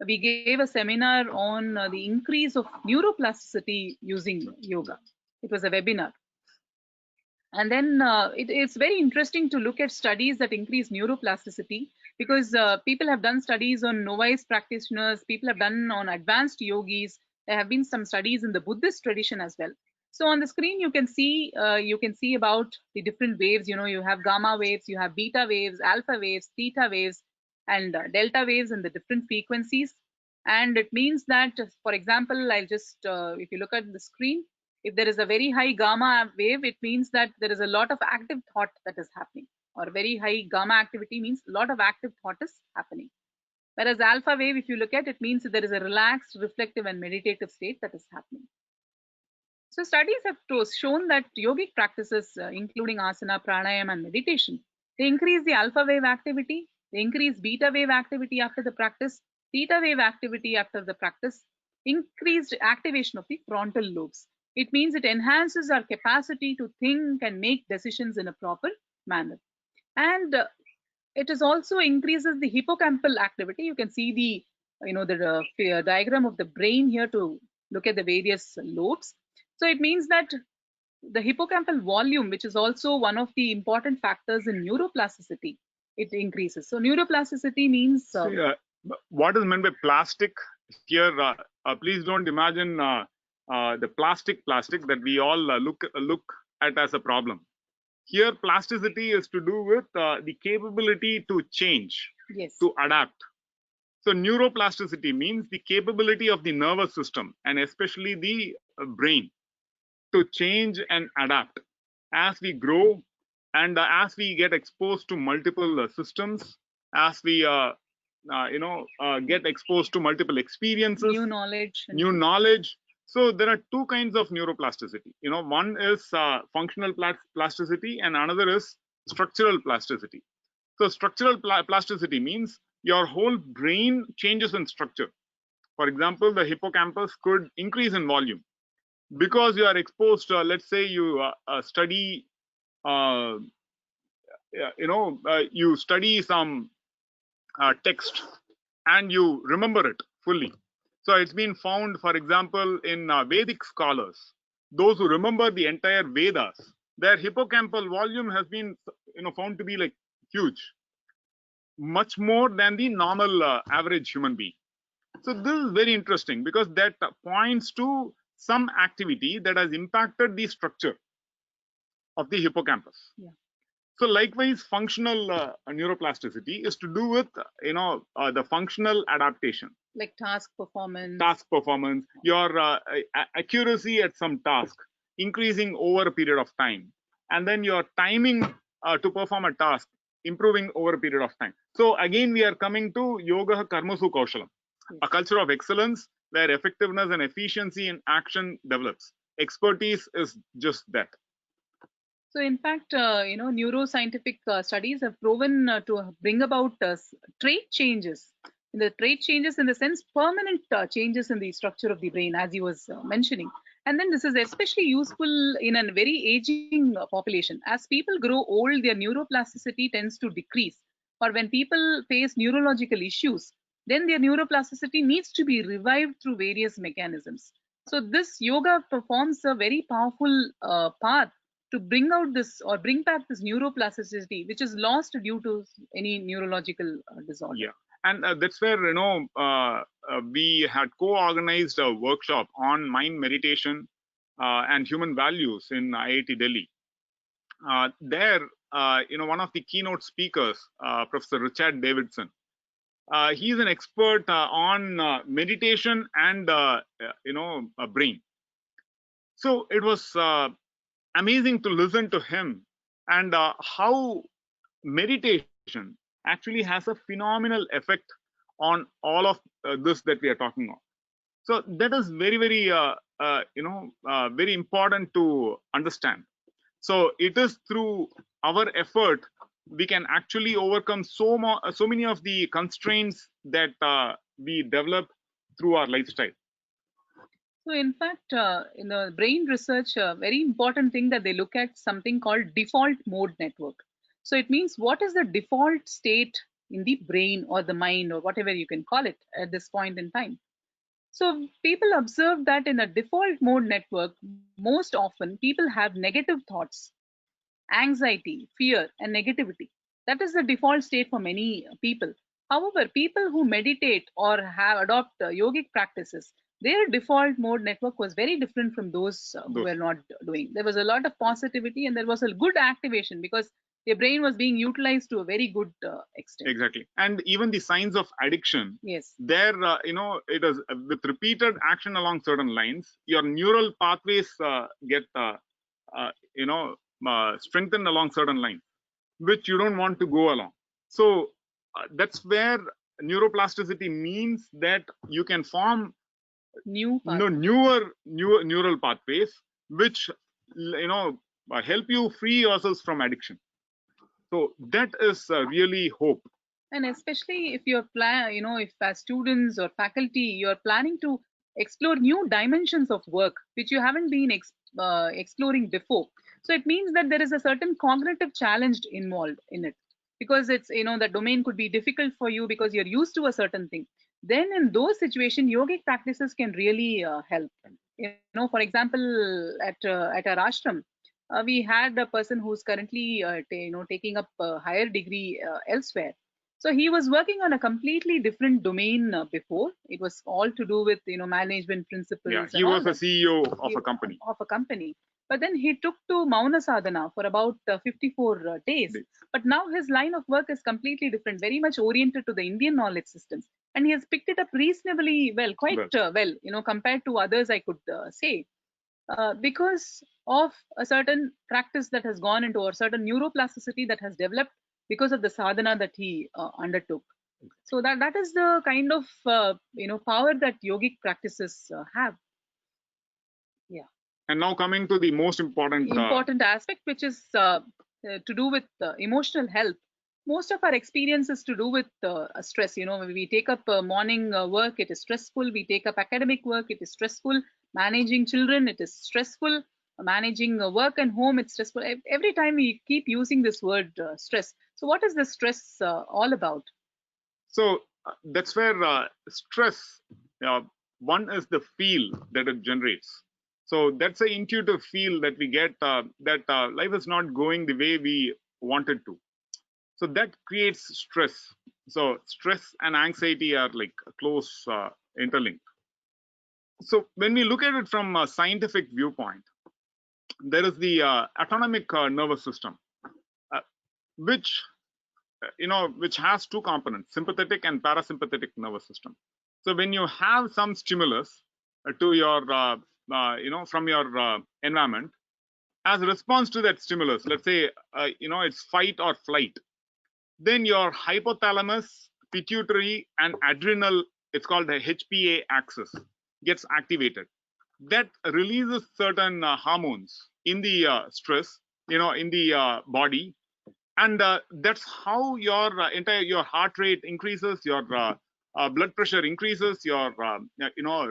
S1: we gave a seminar on the increase of neuroplasticity using yoga. It was a webinar. And then it's very interesting to look at studies that increase neuroplasticity, because people have done studies on novice practitioners, people have done on advanced yogis. There have been some studies in the Buddhist tradition as well. So on the screen, you can see about the different waves. You have gamma waves, you have beta waves, alpha waves, theta waves, and delta waves in the different frequencies. And it means that, for example, I'll just, if you look at the screen, if there is a very high gamma wave, it means that there is a lot of active thought that is happening, or very high gamma activity means a lot of active thought is happening. Whereas alpha wave, if you look at it, means that there is a relaxed, reflective, and meditative state that is happening. So studies have shown that yogic practices, including asana, pranayama, and meditation, they increase the alpha wave activity, they increase beta wave activity after the practice, theta wave activity after the practice, increased activation of the frontal lobes. It means it enhances our capacity to think and make decisions in a proper manner. And it is also increases the hippocampal activity. You can see the diagram of the brain here to look at the various lobes. So it means that the hippocampal volume, which is also one of the important factors in neuroplasticity, it increases. So neuroplasticity means
S3: what is meant by plastic here? Please don't imagine the plastic that we all look at as a problem. Here, plasticity is to do with the capability to change,
S1: yes,
S3: to adapt. So neuroplasticity means the capability of the nervous system, and especially the brain, to change and adapt as we grow, and as we get exposed to multiple systems, as we get exposed to multiple experiences,
S1: new
S3: knowledge. So there are two kinds of neuroplasticity. One is functional plasticity, and another is structural plasticity. So structural plasticity means your whole brain changes in structure. For example, the hippocampus could increase in volume because you are exposed to, let's say you study, you study some text and you remember it fully. So it's been found, for example, in Vedic scholars, those who remember the entire Vedas, their hippocampal volume has been found to be like huge, much more than the normal average human being. So this is very interesting because that points to some activity that has impacted the structure of the hippocampus.
S1: Yeah.
S3: So likewise, functional neuroplasticity is to do with the functional adaptation,
S1: like task performance,
S3: your accuracy at some task increasing over a period of time, and then your timing to perform a task improving over a period of time. So again, we are coming to yoga karmasu kaushalam, a culture of excellence where effectiveness and efficiency in action develops. Expertise is just that.
S1: So, in fact, neuroscientific studies have proven to bring about trait changes. The trait changes, in the sense, permanent changes in the structure of the brain, as you was mentioning. And then this is especially useful in a very aging population. As people grow old, their neuroplasticity tends to decrease. Or when people face neurological issues, then their neuroplasticity needs to be revived through various mechanisms. So this yoga performs a very powerful path to bring out this or bring back this neuroplasticity, which is lost due to any neurological disorder.
S3: Yeah, and that's where we had co-organized a workshop on mind meditation and human values in IIT Delhi. There, one of the keynote speakers, Professor Richard Davidson, he's an expert on meditation and brain. So it was amazing to listen to him and how meditation actually has a phenomenal effect on all of this that we are talking of. So that is very, very, very important to understand. So it is through our effort we can actually overcome so many of the constraints that we develop through our lifestyle.
S1: So, in fact, in the brain research, a very important thing that they look at something called default mode network. So, it means what is the default state in the brain or the mind or whatever you can call it at this point in time. So, people observe that in a default mode network, most often people have negative thoughts, anxiety, fear, and negativity. That is the default state for many people. However, people who meditate or have adopt yogic practices, their default mode network was very different from those who were not doing. There was a lot of positivity and there was a good activation because their brain was being utilized to a very good extent.
S3: Exactly. And even the signs of addiction,
S1: yes,
S3: there, it is with repeated action along certain lines, your neural pathways get, strengthened along certain lines, which you don't want to go along. So that's where neuroplasticity means that you can form newer neural pathways, which help you free yourselves from addiction. So that is really hope.
S1: And especially if you're if as students or faculty you're planning to explore new dimensions of work which you haven't been exploring before, so it means that there is a certain cognitive challenge involved in it, because it's the domain could be difficult for you because you're used to a certain thing. Then in those situations yogic practices can really help. For example, at our ashram, we had a person who's currently taking up a higher degree elsewhere. So he was working on a completely different domain before. It was all to do with management principles.
S3: Yeah, he was a CEO of a company.
S1: But then he took to Mauna Sadhana for about 54 days. But now his line of work is completely different, very much oriented to the Indian knowledge systems. And he has picked it up reasonably well, quite well, compared to others, I could say. Because of a certain practice that has gone into, or certain neuroplasticity that has developed because of the sadhana that he undertook. So that is the kind of power that yogic practices have. Yeah.
S3: And now coming to the most important
S1: aspect, which is to do with emotional health. Most of our experience is to do with stress. We take up morning work, it is stressful. We take up academic work, it is stressful. Managing children, it is stressful. Managing work and home, it's stressful. Every time we keep using this word stress. So what is the stress all about?
S3: So that's where stress, one is the feel that it generates. So that's an intuitive feel that we get that life is not going the way we wanted to. So that creates stress. So stress and anxiety are like close interlinked. So when we look at it from a scientific viewpoint, there is the autonomic nervous system, which has two components: sympathetic and parasympathetic nervous system. So when you have some stimulus to your from your environment, as a response to that stimulus, let's say it's fight or flight, then your hypothalamus, pituitary, and adrenal, it's called the HPA axis, gets activated. That releases certain hormones in the stress, in the body, and that's how your your heart rate increases, your blood pressure increases, your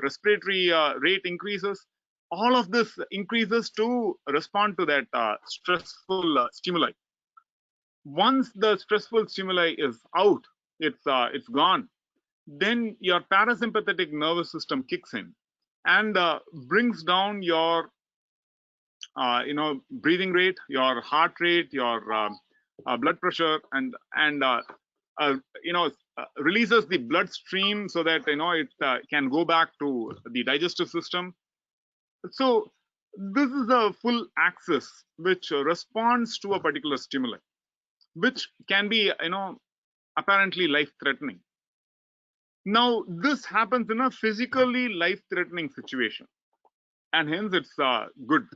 S3: respiratory rate increases. All of this increases to respond to that stressful stimuli. Once the stressful stimuli is out, it's gone, then your parasympathetic nervous system kicks in and brings down your breathing rate, your heart rate, your blood pressure, and uh, you know releases the bloodstream so that it can go back to the digestive system. So this is a full axis which responds to a particular stimuli, which can be apparently life threatening. Now this happens in a physically life threatening situation, and hence it's good.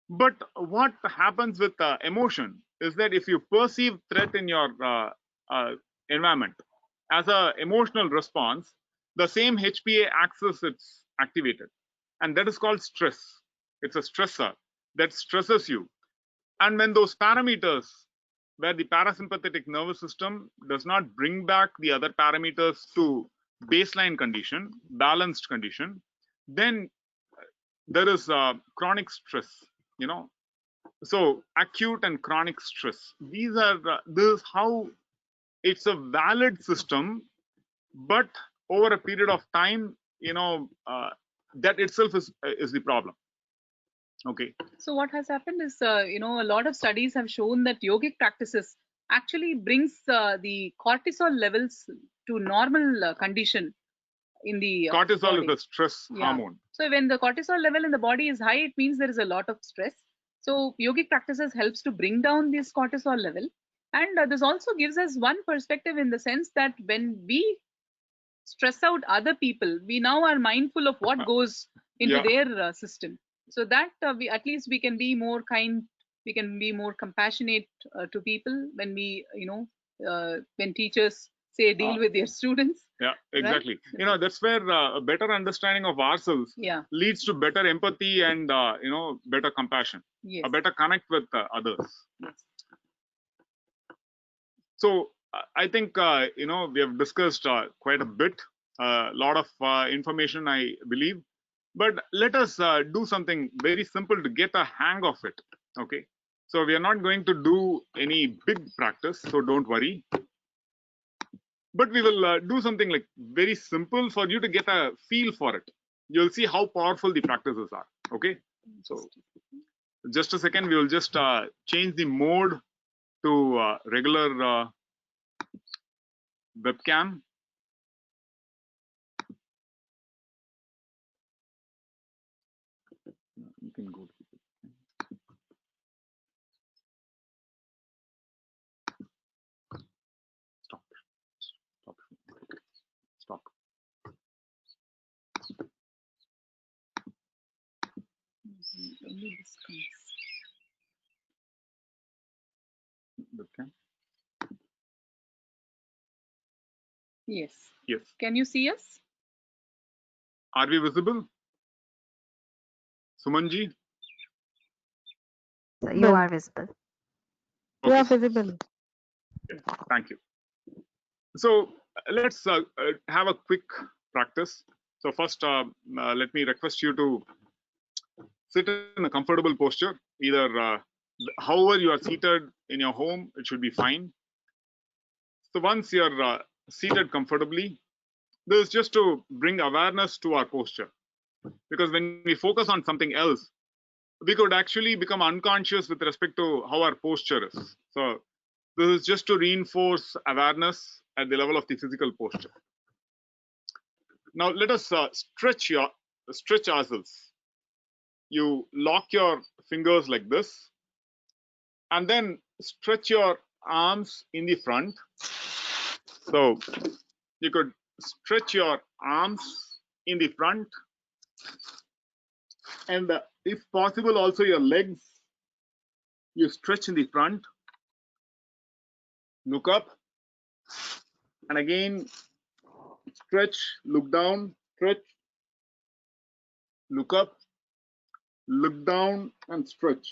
S3: But what happens with emotion is that if you perceive threat in your environment as an emotional response, the same HPA axis is activated, and that is called stress. It's a stressor that stresses you. And when those parameters, where the parasympathetic nervous system does not bring back the other parameters to baseline condition, balanced condition, then there is chronic stress, you know. So acute and chronic stress. These are this is how it's a valid system, but over a period of time, that itself is the problem. Okay.
S1: So what has happened is, a lot of studies have shown that yogic practices actually brings the cortisol levels to normal condition in the
S3: Cortisol
S1: body.
S3: is a stress hormone.
S1: So when the cortisol level in the body is high, it means there is a lot of stress. So yogic practices helps to bring down this cortisol level. And this also gives us one perspective in the sense that when we stress out other people, we now are mindful of what goes into their system. So that we at least we can be more kind, we can be more compassionate to people when we, when teachers say deal with their students.
S3: Yeah, exactly. Right? That's where a better understanding of ourselves leads to better empathy and better compassion, a better connect with others. Yes. So I think we have discussed quite a bit, a lot of information, I believe. But let us do something very simple to get a hang of it. Okay. So we are not going to do any big practice, so don't worry. But we will do something like very simple for you to get a feel for it. You'll see how powerful the practices are. Okay. So just a second, we will just change the mode to regular webcam. You can go to stop. Webcam.
S1: Yes.
S3: Yes.
S1: Can you see us?
S3: Are we visible? Sumanji?
S4: You are visible.
S2: Okay. You are visible.
S3: Okay. Thank you. So let's have a quick practice. So first, let me request you to sit in a comfortable posture. Either however you are seated in your home, it should be fine. So once you're seated comfortably, this is just to bring awareness to our posture. Because when we focus on something else, we could actually become unconscious with respect to how our posture is. So this is just to reinforce awareness at the level of the physical posture. Now let us stretch ourselves. You lock your fingers like this, and then stretch your arms in the front. So you could stretch your arms in the front, and if possible also your legs you stretch in the front. Look up, and again stretch, look down, stretch, Look up, look down, and stretch.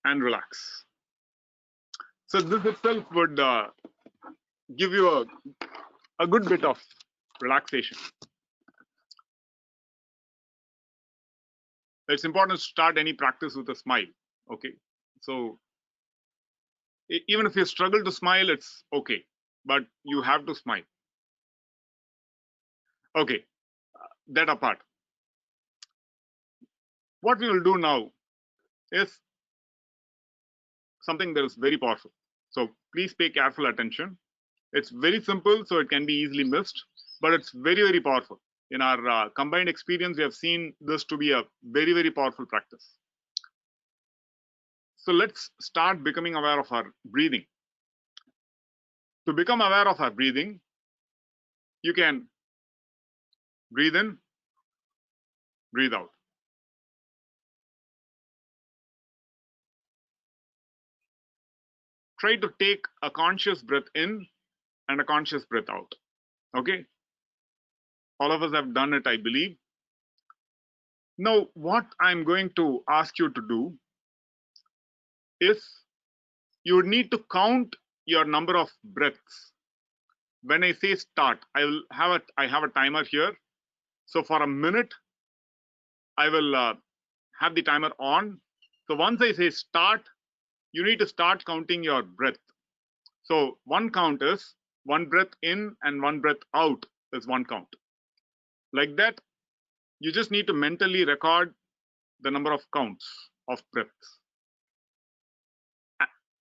S3: And relax. So this itself would give you a good bit of relaxation. It's important to start any practice with a smile. Okay. So even if you struggle to smile, it's okay, but you have to smile. Okay. That apart. What we will do now is something that is very powerful. So please pay careful attention. It's very simple, so it can be easily missed, but it's very, very powerful. In our combined experience, we have seen this to be a very, very powerful practice. So let's start becoming aware of our breathing. To become aware of our breathing, you can breathe in, breathe out. Try to take a conscious breath in and a conscious breath out. Okay? All of us have done it, I believe. Now, what I'm going to ask you to do is you would need to count your number of breaths. When I say start, I have a timer here. So for a minute, I will have the timer on. So once I say start, you need to start counting your breath. So one count is one breath in and one breath out is one count. Like that, you just need to mentally record the number of counts of breaths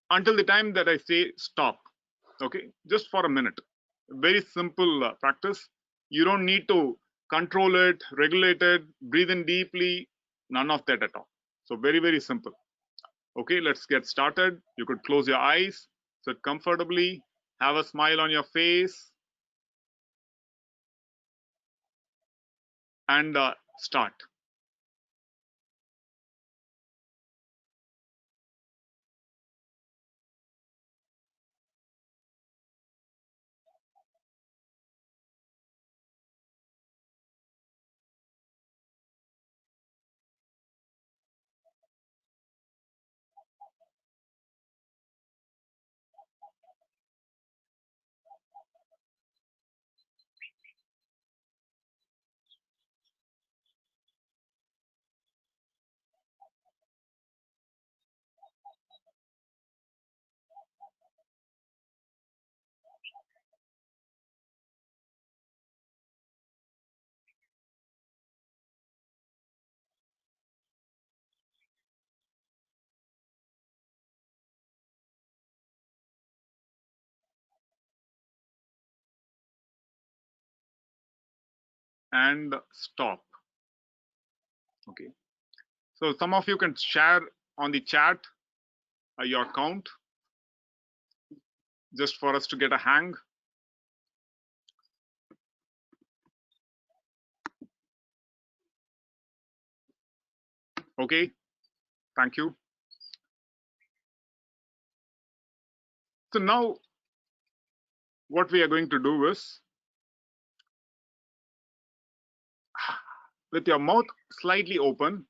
S3: until the time that I say stop. Okay, just for a minute. Very simple practice. You don't need to control it, regulate it, breathe in deeply, none of that at all. So very, very simple. Okay, let's get started. You could close your eyes, sit comfortably, have a smile on your face, and start. And stop. Okay. So some of you can share on the chat your count just for us to get a hang. Okay. Thank you. So now what we are going to do is with your mouth slightly open,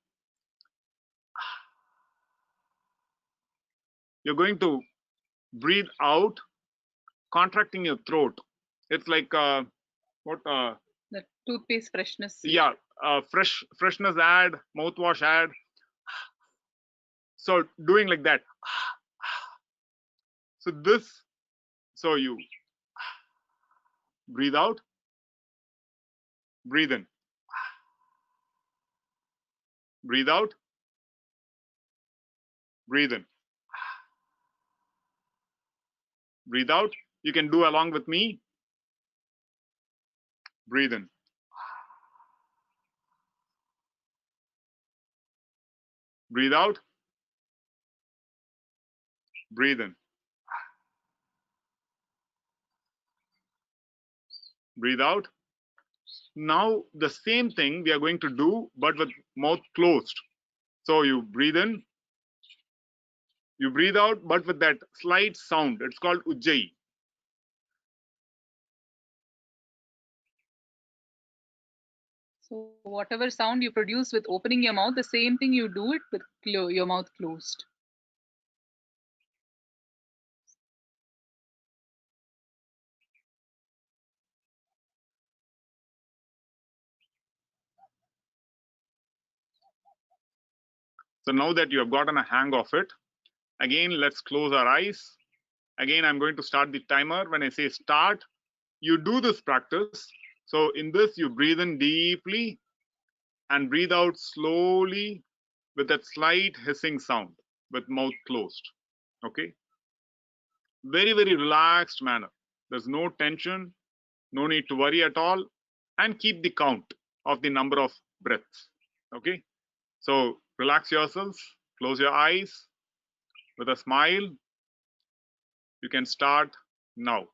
S3: you're going to breathe out, contracting your throat. It's like what?
S1: The toothpaste freshness.
S3: Yeah, freshness ad, mouthwash ad. So doing like that. So this, so you breathe out, breathe in, breathe out, breathe in, breathe out. You can do along with me. Breathe in, breathe out, breathe in, breathe out. Now the same thing we are going to do, but with mouth closed. So you breathe in, you breathe out, but with that slight sound. It's called ujjayi.
S1: So whatever sound you produce with opening your mouth, the same thing you do it with your mouth closed.
S3: So now that you have gotten a hang of it, again, let's close our eyes. Again, I'm going to start the timer. When I say start, you do this practice. So in this, you breathe in deeply and breathe out slowly with that slight hissing sound with mouth closed. Okay? Very, very relaxed manner. There's no tension, no need to worry at all, and keep the count of the number of breaths. Okay? So relax yourselves, close your eyes with a smile. You can start now.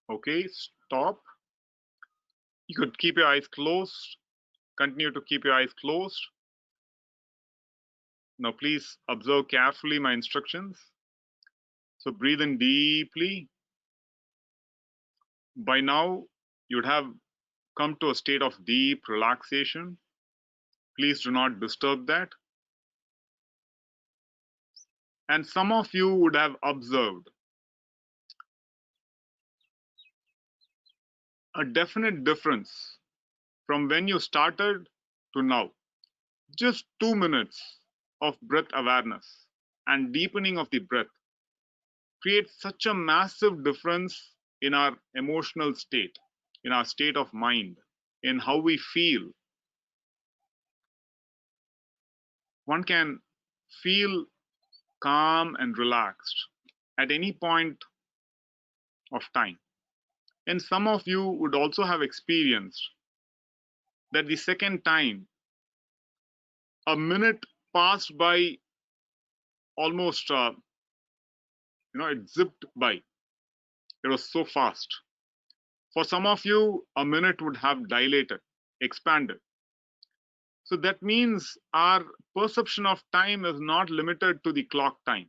S3: Okay, stop. You could keep your eyes closed. Continue to keep your eyes closed. Now, please observe carefully my instructions. So, breathe in deeply. By now, you'd have come to a state of deep relaxation. Please do not disturb that. And some of you would have observed a definite difference from when you started to now. Just 2 minutes of breath awareness and deepening of the breath creates such a massive difference in our emotional state, in our state of mind, in how we feel. One can feel calm and relaxed at any point of time. And some of you would also have experienced that the second time a minute passed by almost, it zipped by. It was so fast. For some of you, a minute would have dilated, expanded. So that means our perception of time is not limited to the clock time.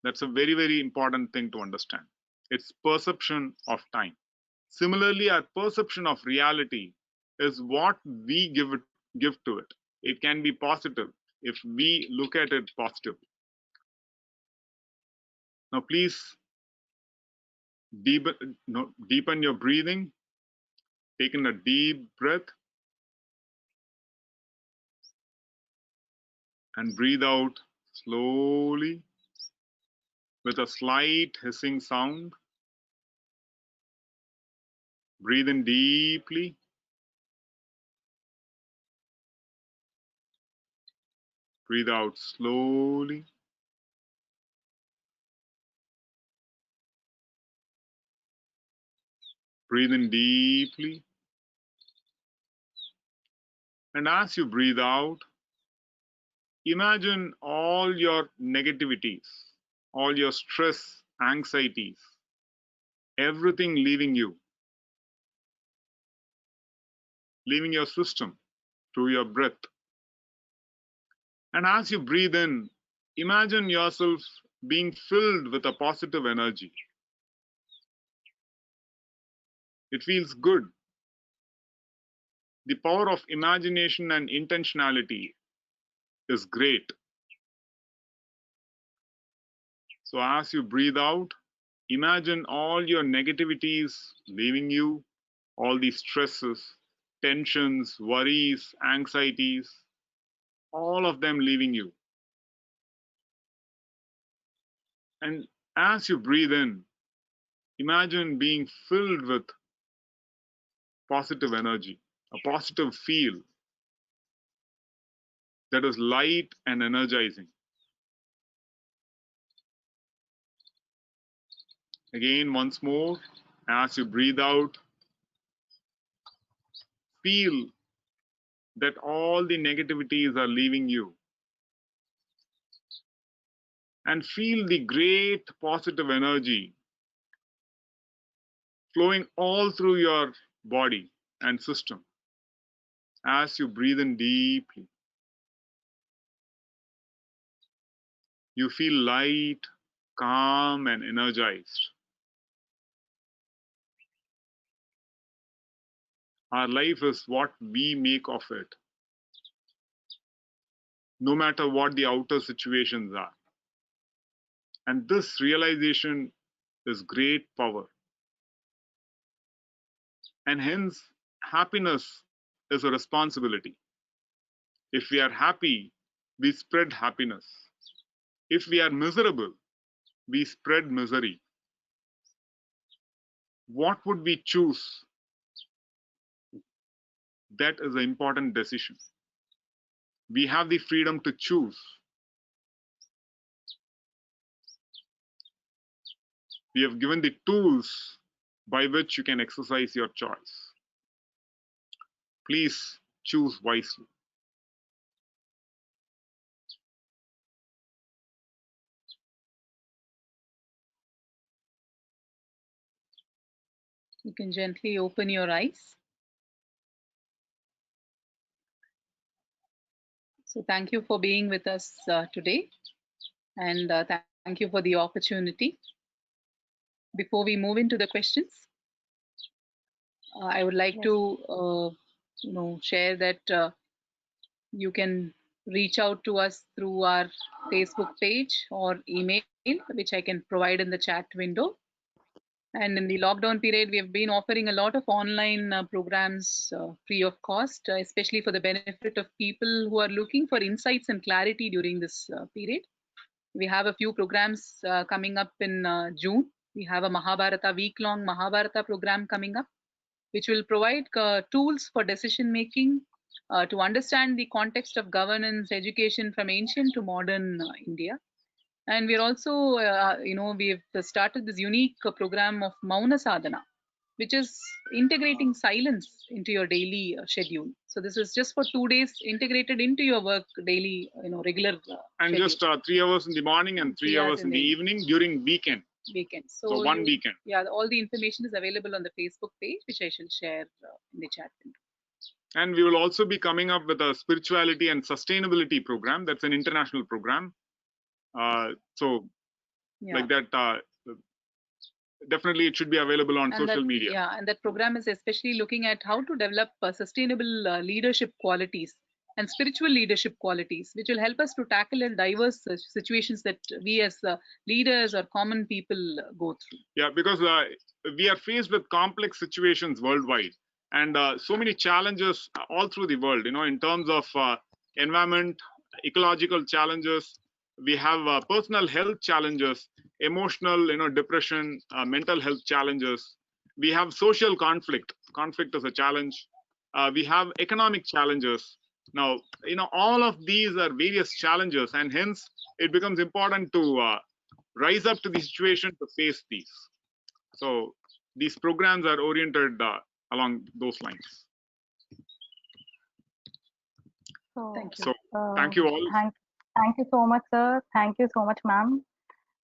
S3: That's a very, very important thing to understand. It's perception of time. Similarly, our perception of reality is what we give to it. It can be positive if we look at it positively. Now, please deepen your breathing. Take in a deep breath and breathe out slowly with a slight hissing sound. Breathe in deeply. Breathe out slowly. Breathe in deeply. And as you breathe out, imagine all your negativities, all your stress, anxieties, everything leaving your system through your breath. And as you breathe in, imagine yourself being filled with a positive energy. It feels good. The power of imagination and intentionality is great. So as you breathe out, imagine all your negativities leaving you, all these stresses, tensions, worries, anxieties, all of them leaving you. And as you breathe in, imagine being filled with positive energy, a positive feel that is light and energizing. Again, once more, as you breathe out, feel that all the negativities are leaving you. And feel the great positive energy flowing all through your body and system as you breathe in deeply. You feel light, calm, and energized. Our life is what we make of it, no matter what the outer situations are. And this realization is great power. And hence, happiness is a responsibility. If we are happy, we spread happiness. If we are miserable, we spread misery. What would we choose? That is an important decision. We have the freedom to choose. We have given the tools by which you can exercise your choice. Please choose wisely.
S1: You can gently open your eyes. So thank you for being with us today, and thank you for the opportunity. Before we move into the questions, I would like
S2: Yes.
S1: to share that you can reach out to us through our Facebook page or email, which I can provide in the chat window. And in the lockdown period, we have been offering a lot of online programs free of cost, especially for the benefit of people who are looking for insights and clarity during this period. We have a few programs coming up in June. We have a Mahabharata week-long Mahabharata program coming up, which will provide tools for decision making to understand the context of governance, education from ancient to modern India. And we're also, we've started this unique program of Mauna Sadhana, which is integrating silence into your daily schedule. So this is just for 2 days integrated into your work daily, regular
S3: And
S1: schedule.
S3: just 3 hours in the morning and 3 hours in the evening during weekend. So one weekend.
S1: Yeah, all the information is available on the Facebook page, which I shall share in the chat window.
S3: And we will also be coming up with a spirituality and sustainability program. That's an international program. Like that, definitely it should be available on social media.
S1: Yeah, and that program is especially looking at how to develop sustainable leadership qualities and spiritual leadership qualities, which will help us to tackle diverse situations that we as leaders or common people go through.
S3: Yeah, because we are faced with complex situations worldwide, and so many challenges all through the world, in terms of environment, ecological challenges. We have personal health challenges, emotional, depression, mental health challenges. We have social conflict. Conflict is a challenge. We have economic challenges. Now, all of these are various challenges, and hence it becomes important to rise up to the situation to face these. So these programs are oriented along those lines.
S2: So,
S1: Thank you.
S3: So thank you all.
S2: Thank you so much, sir. Thank you so much, ma'am.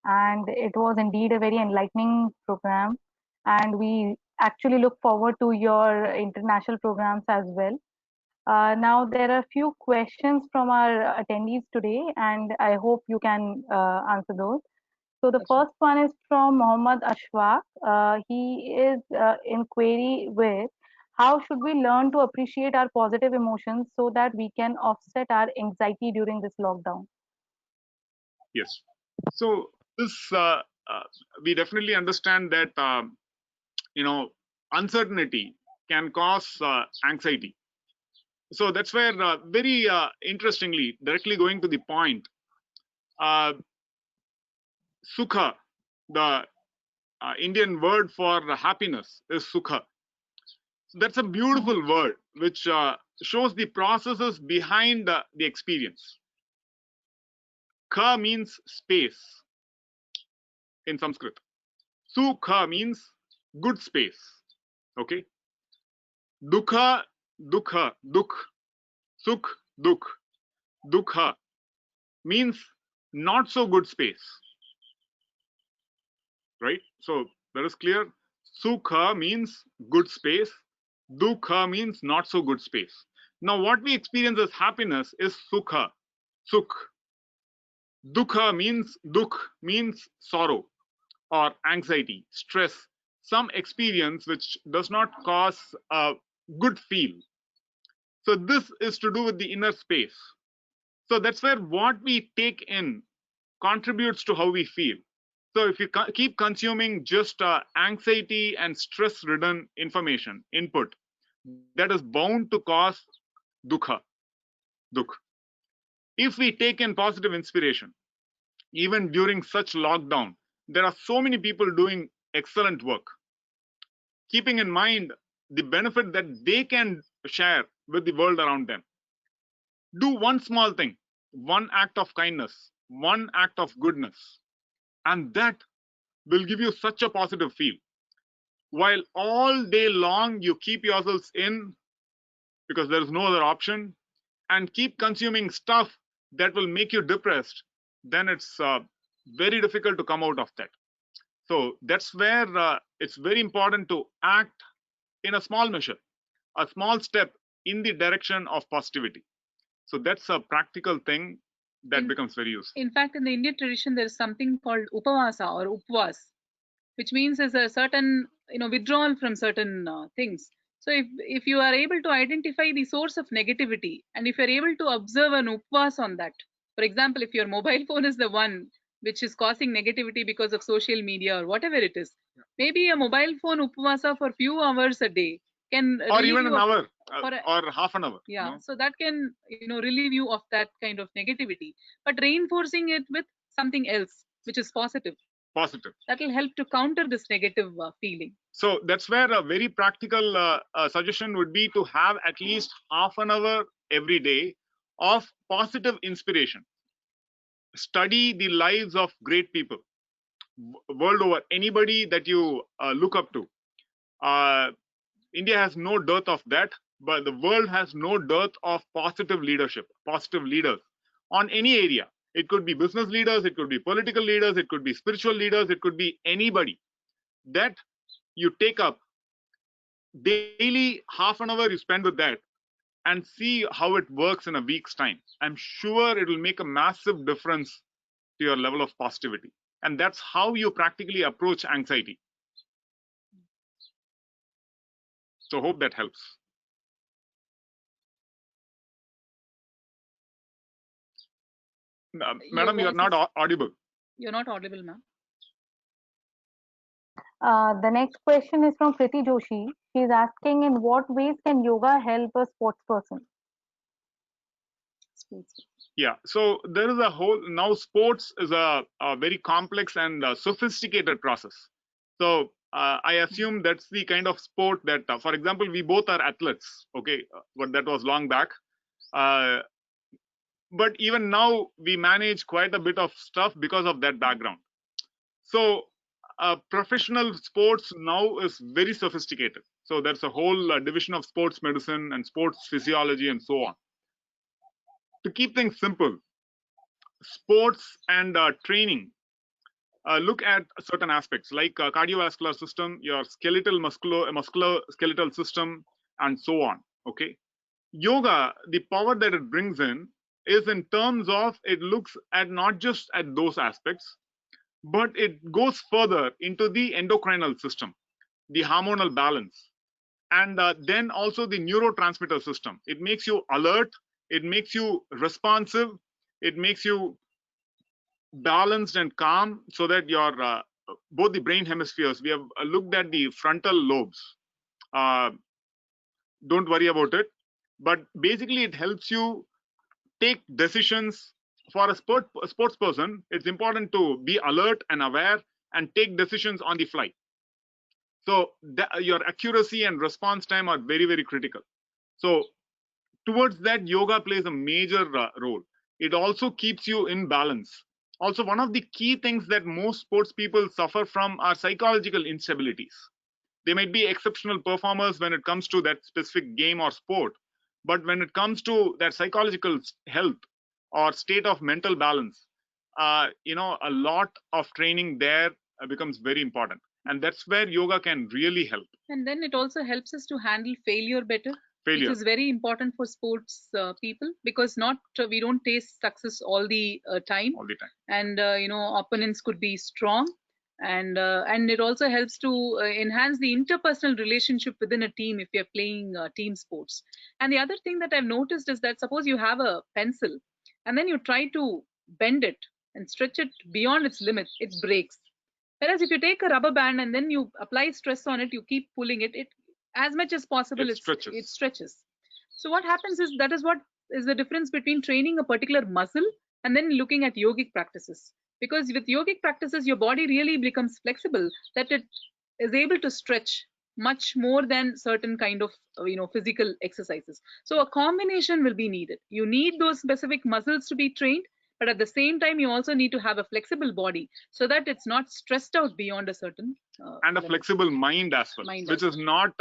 S2: And it was indeed a very enlightening program. And we actually look forward to your international programs as well. Now, there are a few questions from our attendees today, and I hope you can answer those. So the first one is from Mohammad Ashwaq. He is in query with how should we learn to appreciate our positive emotions so that we can offset our anxiety during this lockdown?
S3: Yes. So this we definitely understand that uncertainty can cause anxiety. So that's where very interestingly, directly going to the point, sukha, the Indian word for happiness is sukha. So that's a beautiful word which shows the processes behind the experience. Kha means space in Sanskrit. Sukha means good space. Okay. Dukha, dukha, dukh, sukh, dukh, dukha means not so good space. Right? So that is clear. Sukha means good space. Dukha means not so good space. Now, what we experience as happiness is sukha, sukh. Dukh means sorrow or anxiety, stress, some experience which does not cause a good feel. So this is to do with the inner space. So that's where what we take in contributes to how we feel. So if you keep consuming just anxiety and stress ridden information input, that is bound to cause dukha, dukh. If we take in positive inspiration, even during such lockdown, there are so many people doing excellent work, keeping in mind the benefit that they can share with the world around them. Do one small thing, one act of kindness, one act of goodness, and that will give you such a positive feel. While all day long you keep yourselves in because there is no other option and keep consuming stuff that will make you depressed, then it's very difficult to come out of that. So that's where it's very important to act in a small measure, a small step in the direction of positivity. So that's a practical thing that becomes very useful.
S1: In fact, in the Indian tradition, there is something called upavasa or upvas, which means is a certain withdrawal from certain things. So if you are able to identify the source of negativity, and if you're able to observe an upvas on that, for example, if your mobile phone is the one which is causing negativity because of social media or whatever it is, maybe a mobile phone upvasa for few hours a day can
S3: Or
S1: relieve
S3: even
S1: you
S3: an hour
S1: or
S3: half an hour.
S1: yeah, so that can relieve you of that kind of negativity, but reinforcing it with something else which is positive, that will help to counter this negative feeling.
S3: So that's where a very practical suggestion would be to have at least half an hour every day of positive inspiration. Study the lives of great people world over, anybody that you look up to. India has no dearth of that, but the world has no dearth of positive leadership, positive leaders on any area. It could be business leaders, it could be political leaders, it could be spiritual leaders, it could be anybody that you take up daily. Half an hour you spend with that and see how it works in a week's time. I'm sure it will make a massive difference to your level of positivity. And that's how you practically approach anxiety. So hope that helps. Madam, you are not audible.
S1: You're not audible, ma'am.
S2: The next question is from Priti Joshi. She is asking, in what ways can yoga help a sports person?
S3: Yeah, so there is a whole, now sports is a very complex and sophisticated process. So I assume that's the kind of sport that, for example, we both are athletes, okay, but that was long back. But even now we manage quite a bit of stuff because of that background. So professional sports now is very sophisticated. So there's a whole division of sports medicine and sports physiology and so on. To keep things simple, sports and training look at certain aspects like cardiovascular system, your skeletal muscular skeletal system, and so on. Okay, yoga, the power that it brings in is in terms of it looks at not just at those aspects, but it goes further into the endocrinal system, the hormonal balance, and then also the neurotransmitter system. It makes you alert, it makes you responsive, it makes you balanced and calm, so that your both the brain hemispheres, we have looked at the frontal lobes, don't worry about it. But basically, it helps you take decisions. For a sports person, it's important to be alert and aware and take decisions on the fly. So your accuracy and response time are very, very critical. So towards that, yoga plays a major role. It also keeps you in balance. Also, one of the key things that most sports people suffer from are psychological instabilities. They might be exceptional performers when it comes to that specific game or sport, but when it comes to their psychological health or state of mental balance, a lot of training there becomes very important, and that's where yoga can really help.
S1: And then it also helps us to handle failure better,
S3: Failure.
S1: which is very important for sports people, because not we don't taste success all the time.
S3: All the time.
S1: And opponents could be strong, and it also helps to enhance the interpersonal relationship within a team if you're playing team sports. And the other thing that I've noticed is that suppose you have a pencil and then you try to bend it and stretch it beyond its limits, it breaks. Whereas if you take a rubber band and then you apply stress on it, you keep pulling it, as much as possible
S3: It stretches.
S1: it stretches. So what happens is that is what is the difference between training a particular muscle and then looking at yogic practices. Because with yogic practices, your body really becomes flexible, that it is able to stretch much more than certain kind of physical exercises. So a combination will be needed. You need those specific muscles to be trained, but at the same time you also need to have a flexible body so that it's not stressed out beyond a certain
S3: and a
S1: limit.
S3: Flexible mind as well, which is not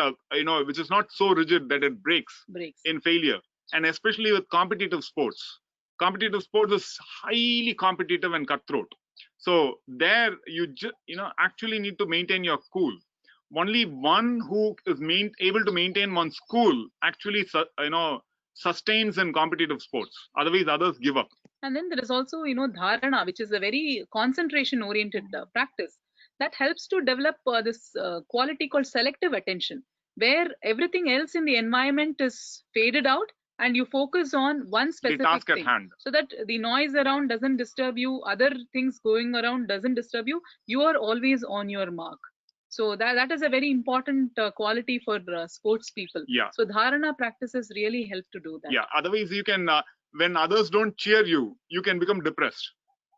S3: which is not so rigid that it breaks in failure. And especially with competitive sports is highly competitive and cutthroat. So there you actually need to maintain your cool. Only one who is able to maintain one's cool actually sustains in competitive sports. Otherwise others give up.
S1: And then there is also dharana, which is a very concentration oriented practice that helps to develop this quality called selective attention, where everything else in the environment is faded out and you focus on one specific
S3: the task
S1: thing,
S3: at hand,
S1: so that the noise around doesn't disturb you, other things going around doesn't disturb you. You are always on your mark. So that is a very important quality for sports people.
S3: Yeah.
S1: So dharana practices really help to do that.
S3: Yeah. Otherwise, you can when others don't cheer you, you can become depressed.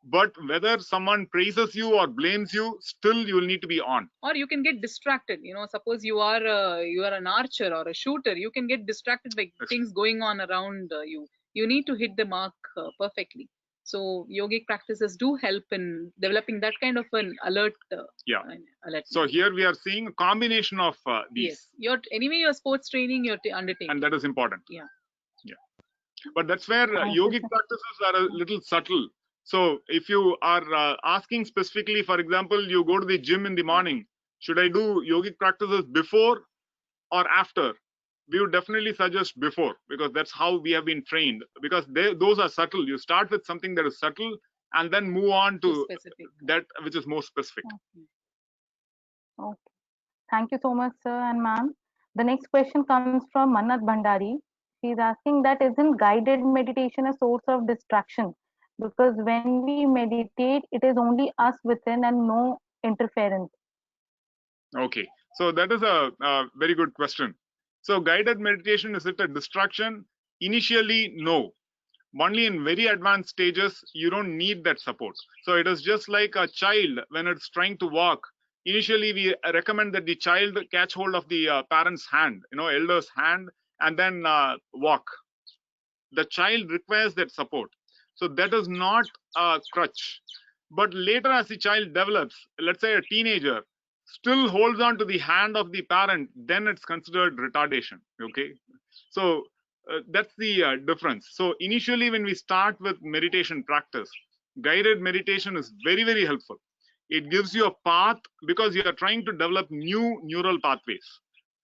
S3: But whether someone praises you or blames you, still you will need to be on.
S1: Or you can get distracted. Suppose you are an archer or a shooter, you can get distracted by things going on around you. You need to hit the mark perfectly. So yogic practices do help in developing that kind of an alert. Alert.
S3: So here we are seeing a combination of these.
S1: Yes. You're sports training, you're undertaking.
S3: And that is important.
S1: Yeah.
S3: But that's where yogic practices are a little subtle. So if you are asking specifically, for example, you go to the gym in the morning, should I do yogic practices before or after? We would definitely suggest before, because that's how we have been trained, because those are subtle. You start with something that is subtle and then move on to that which is more specific.
S2: Okay. Thank you so much, sir and ma'am. The next question comes from Manat Bhandari. She's asking that isn't guided meditation a source of distraction? Because when we meditate, it is only us within and no interference.
S3: Okay, so that is a very good question. So guided meditation, is it a distraction? Initially, no. Only in very advanced stages, you don't need that support. So it is just like a child when it's trying to walk. Initially, we recommend that the child catch hold of the parent's hand, elder's hand, and then walk. The child requires that support. So that is not a crutch. But later, as the child develops, let's say a teenager, still holds on to the hand of the parent, then it's considered retardation. Okay, so that's the difference. So initially, when we start with meditation practice, guided meditation is very, very helpful. It gives you a path, because you are trying to develop new neural pathways.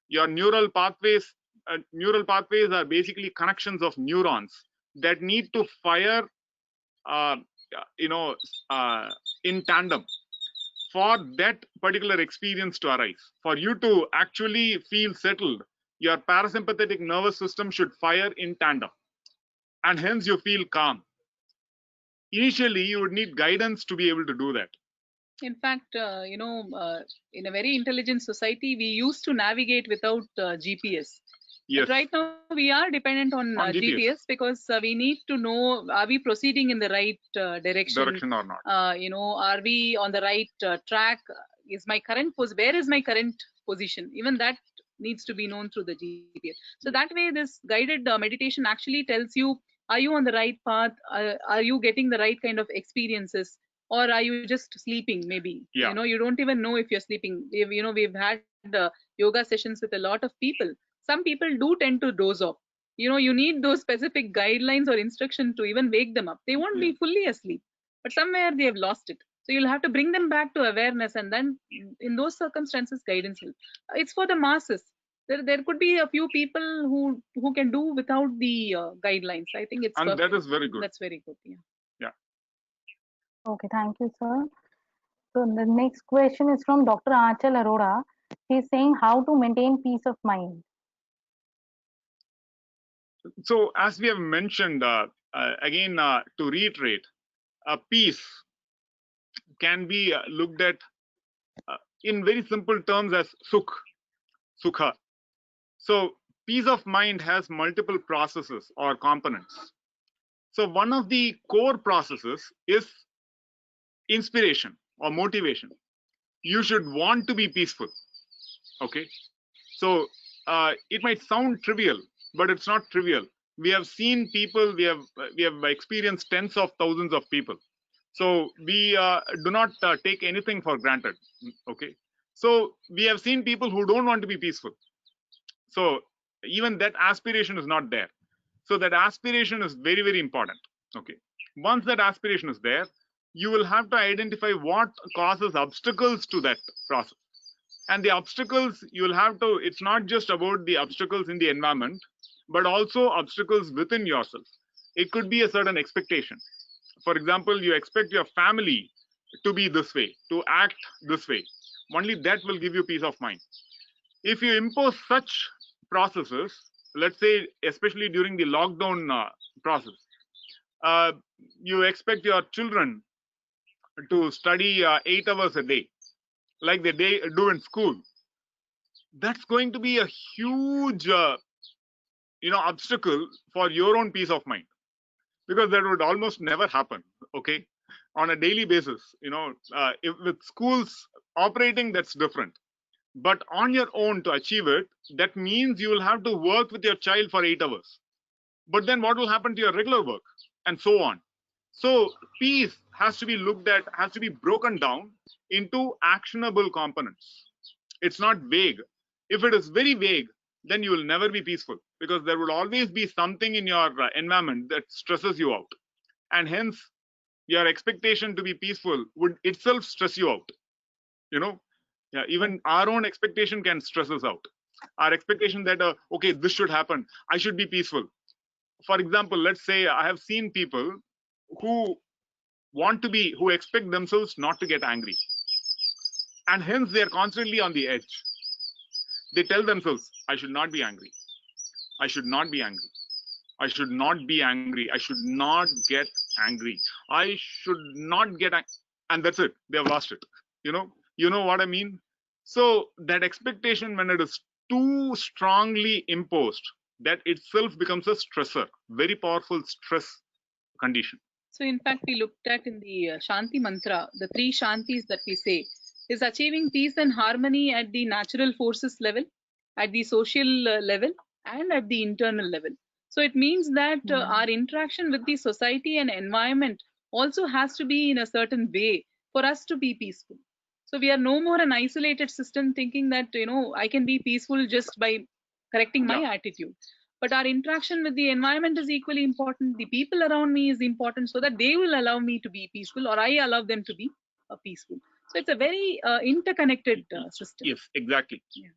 S3: Your neural pathways are basically connections of neurons that need to fire in tandem for that particular experience to arise. For you to actually feel settled, your parasympathetic nervous system should fire in tandem, and hence you feel calm. Initially, you would need guidance to be able to do that.
S1: In fact, in a very intelligent society, we used to navigate without GPS.
S3: Yes.
S1: But right now we are dependent on GPS because we need to know, are we proceeding in the right direction
S3: or not?
S1: Are we on the right track? Is my current where is my current position? Even that needs to be known through the GPS. So that way, this guided meditation actually tells you, are you on the right path? Are you getting the right kind of experiences? Or are you just sleeping? Maybe you don't even know if you're sleeping. We've had yoga sessions with a lot of people. Some people do tend to doze off. You need those specific guidelines or instruction to even wake them up. They won't be fully asleep, but somewhere they have lost it. So you'll have to bring them back to awareness, and then in those circumstances, guidance will. It's for the masses. There could be a few people who can do without the guidelines. I think it's
S3: and
S1: perfect.
S3: that is very good.
S1: That's very good.
S3: Yeah.
S2: Okay, thank you, sir. So the next question is from Dr. Achal Arora. He's saying how to maintain peace of mind.
S3: So as we have mentioned, again, to reiterate, peace can be looked at in very simple terms as sukha. So peace of mind has multiple processes or components. So one of the core processes is inspiration or motivation. You should want to be peaceful. Okay. So it might sound trivial, but it's not trivial. We have seen people, we have experienced tens of thousands of people. So we do not take anything for granted. Okay. So we have seen people who don't want to be peaceful. So even that aspiration is not there. So that aspiration is very, very important. Okay. Once that aspiration is there, you will have to identify what causes obstacles to that process. And the obstacles you will have to, it's not just about the obstacles in the environment, but also obstacles within yourself. It could be a certain expectation. For example, you expect your family to be this way, to act this way. Only that will give you peace of mind. If you impose such processes, let's say, especially during the lockdown process, you expect your children to study 8 hours a day, like they do in school. That's going to be a huge, obstacle for your own peace of mind, because that would almost never happen. Okay, on a daily basis, if with schools operating, that's different. But on your own to achieve it, that means you will have to work with your child for 8 hours. But then what will happen to your regular work, and so on. So peace has to be looked at, has to be broken down into actionable components. It's not vague. If it is very vague, then you will never be peaceful, because there will always be something in your environment that stresses you out. And hence, your expectation to be peaceful would itself stress you out. Yeah, even our own expectation can stress us out. Our expectation that, okay, this should happen, I should be peaceful. For example, let's say I have seen people who who expect themselves not to get angry. And hence they are constantly on the edge. They tell themselves, I should not be angry. I should not be angry. I should not be angry. I should not get angry. I should not get angry. And that's it. They have lost it. You know what I mean? So that expectation, when it is too strongly imposed, that itself becomes a stressor, very powerful stress condition.
S1: So, in fact, we looked at in the Shanti mantra, the three Shantis that we say is achieving peace and harmony at the natural forces level, at the social level, and at the internal level. So, it means that our interaction with the society and environment also has to be in a certain way for us to be peaceful. So, we are no more an isolated system thinking that, I can be peaceful just by correcting my attitude. But our interaction with the environment is equally important. The people around me is important, so that they will allow me to be peaceful, or I allow them to be peaceful. So it's a very interconnected system.
S3: Yes, exactly.
S1: Yeah.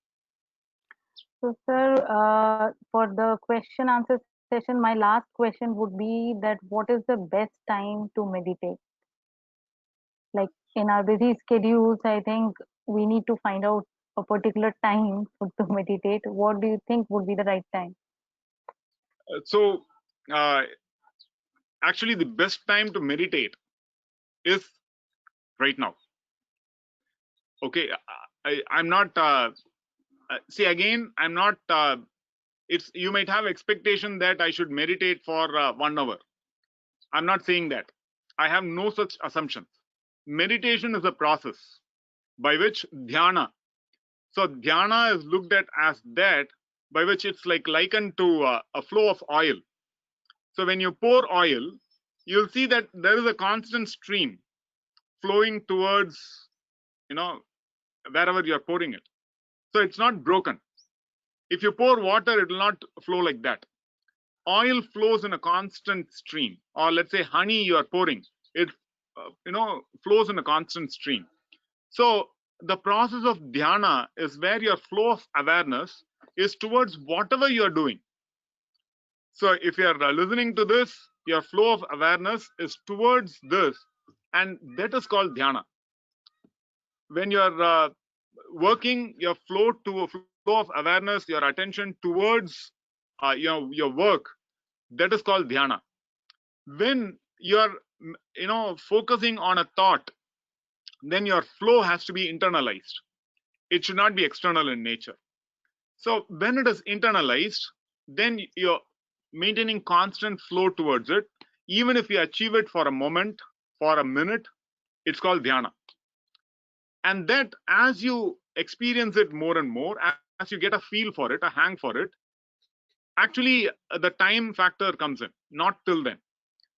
S2: So, sir, for the question answer session, my last question would be that what is the best time to meditate? Like in our busy schedules, I think we need to find out a particular time to meditate. What do you think would be the right time?
S3: So, actually, the best time to meditate is right now. Okay, I'm not. See, again, I'm not you might have expectation that I should meditate for 1 hour. I'm not saying that. I have no such assumptions. Meditation is a process by which dhyana. So dhyana is looked at as that by which it's like likened to a flow of oil. So when you pour oil, you'll see that there is a constant stream flowing towards, wherever you're pouring it. So it's not broken. If you pour water, it will not flow like that. Oil flows in a constant stream, or let's say honey you are pouring, it flows in a constant stream. So the process of dhyana is where your flow of awareness is towards whatever you are doing. So if you are listening to this, your flow of awareness is towards this, and that is called dhyana. When you are working, your flow of awareness, your attention towards your work, that is called dhyana. When you are focusing on a thought, then your flow has to be internalized. It should not be external in nature. So when it is internalized, then you're maintaining constant flow towards it. Even if you achieve it for a moment, for a minute, it's called dhyana. And that as you experience it more and more, as you get a feel for it, a hang for it, actually the time factor comes in, not till then.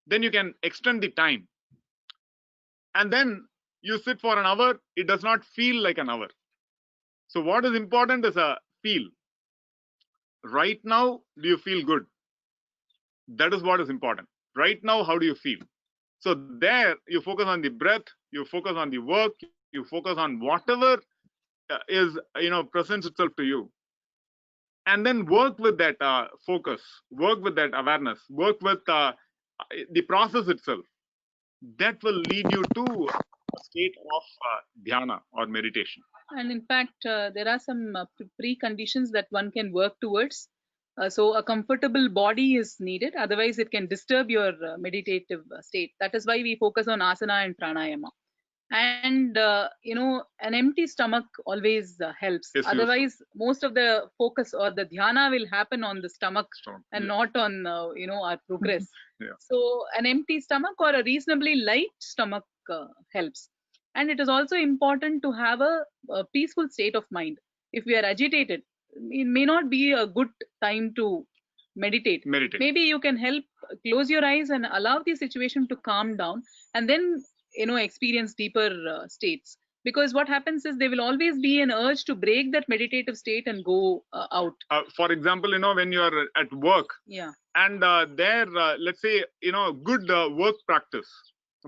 S3: Then you can extend the time. And then you sit for an hour, it does not feel like an hour. So what is important is a feel. Right now, do you feel good? That is what is important. Right now, how do you feel? So there, you focus on the breath, you focus on the work, you focus on whatever is presents itself to you, and then work with that focus, work with that awareness, work with the process itself. That will lead you to a state of dhyana or meditation.
S1: And in fact, there are some preconditions that one can work towards. So a comfortable body is needed. Otherwise, it can disturb your meditative state. That is why we focus on asana and pranayama. And an empty stomach always helps.
S3: Yes,
S1: Otherwise, most of the focus or the dhyana will happen on the stomach and not on our progress.
S3: Yeah.
S1: So an empty stomach or a reasonably light stomach helps. And it is also important to have a peaceful state of mind. If we are agitated, it may not be a good time to meditate. Maybe you can help close your eyes and allow the situation to calm down, and then experience deeper states. Because what happens is there will always be an urge to break that meditative state and go out.
S3: For example, when you are at work, and there, let's say, good work practice.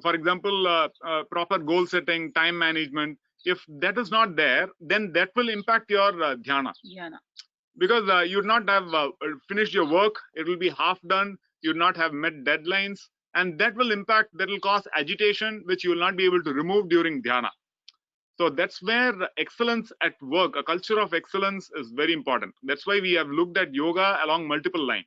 S3: For example, proper goal setting, time management. If that is not there, then that will impact your dhyana. Because you would not have finished your work, it will be half done, you would not have met deadlines, and that will cause agitation, which you will not be able to remove during dhyana. So that's where excellence at work, a culture of excellence, is very important. That's why we have looked at yoga along multiple lines.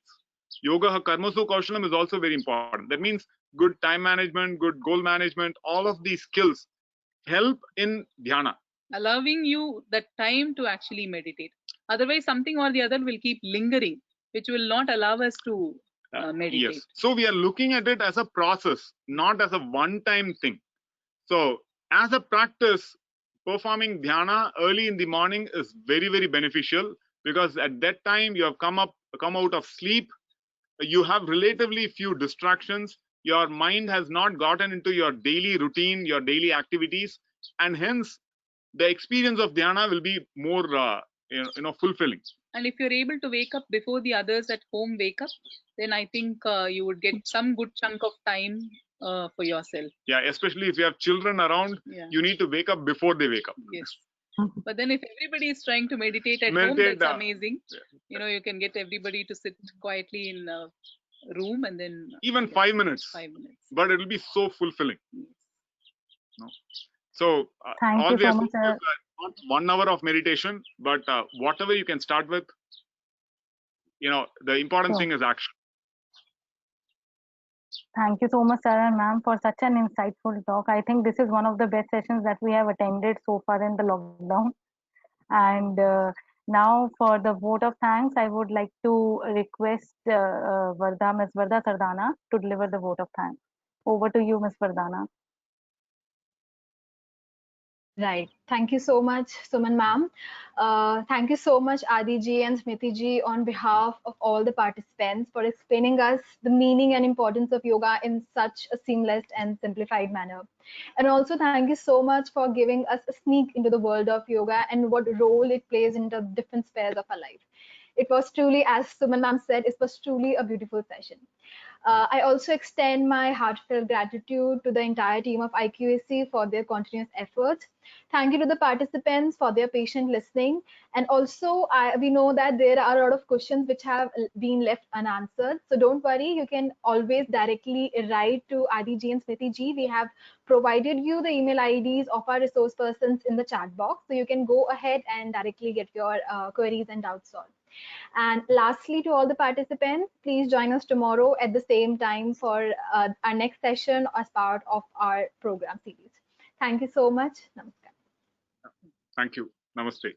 S3: Yoga karmasu kaushalam is also very important. That means good time management, good goal management, all of these skills help in dhyana,
S1: allowing you the time to actually meditate. Otherwise, something or the other will keep lingering, which will not allow us to meditate.
S3: Yes. So we are looking at it as a process, not as a one-time thing. So as a practice, performing dhyana early in the morning is very, very beneficial, because at that time you have come out of sleep, you have relatively few distractions, your mind has not gotten into your daily routine, your daily activities, and hence the experience of dhyana will be more fulfilling.
S1: And if you're able to wake up before the others at home wake up, then I think you would get some good chunk of time for yourself.
S3: Yeah, especially if you have children around, you need to wake up before they wake up.
S1: Yes. But then if everybody is trying to meditate at home, that's amazing. You can get everybody to sit quietly in a room, and then
S3: even 5 minutes.
S1: 5 minutes.
S3: But it will be so fulfilling. Yes. No? So
S2: Thank you so much, sir.
S3: Not 1 hour of meditation, but whatever you can start with, the important thing is action.
S2: Thank you so much, sir and ma'am, for such an insightful talk. I think this is one of the best sessions that we have attended so far in the lockdown. And Now, for the vote of thanks, I would like to request Ms. Varda Sardana to deliver the vote of thanks. Over to you, Ms. Vardana.
S4: Right. Thank you so much, Suman ma'am. Thank you so much, Adi ji and Smrithi ji, on behalf of all the participants for explaining us the meaning and importance of yoga in such a seamless and simplified manner. And also, thank you so much for giving us a sneak into the world of yoga and what role it plays in the different spheres of our life. It was truly, as Suman ma'am said, it was truly a beautiful session. I also extend my heartfelt gratitude to the entire team of IQAC for their continuous efforts. Thank you to the participants for their patient listening. And also, we know that there are a lot of questions which have been left unanswered. So don't worry, you can always directly write to Adi and Smriti ji. We have provided you the email IDs of our resource persons in the chat box. So you can go ahead and directly get your queries and doubts solved. And lastly, to all the participants, please join us tomorrow at the same time for our next session as part of our program series. Thank you so much. Namaskar.
S3: Thank you. Namaste.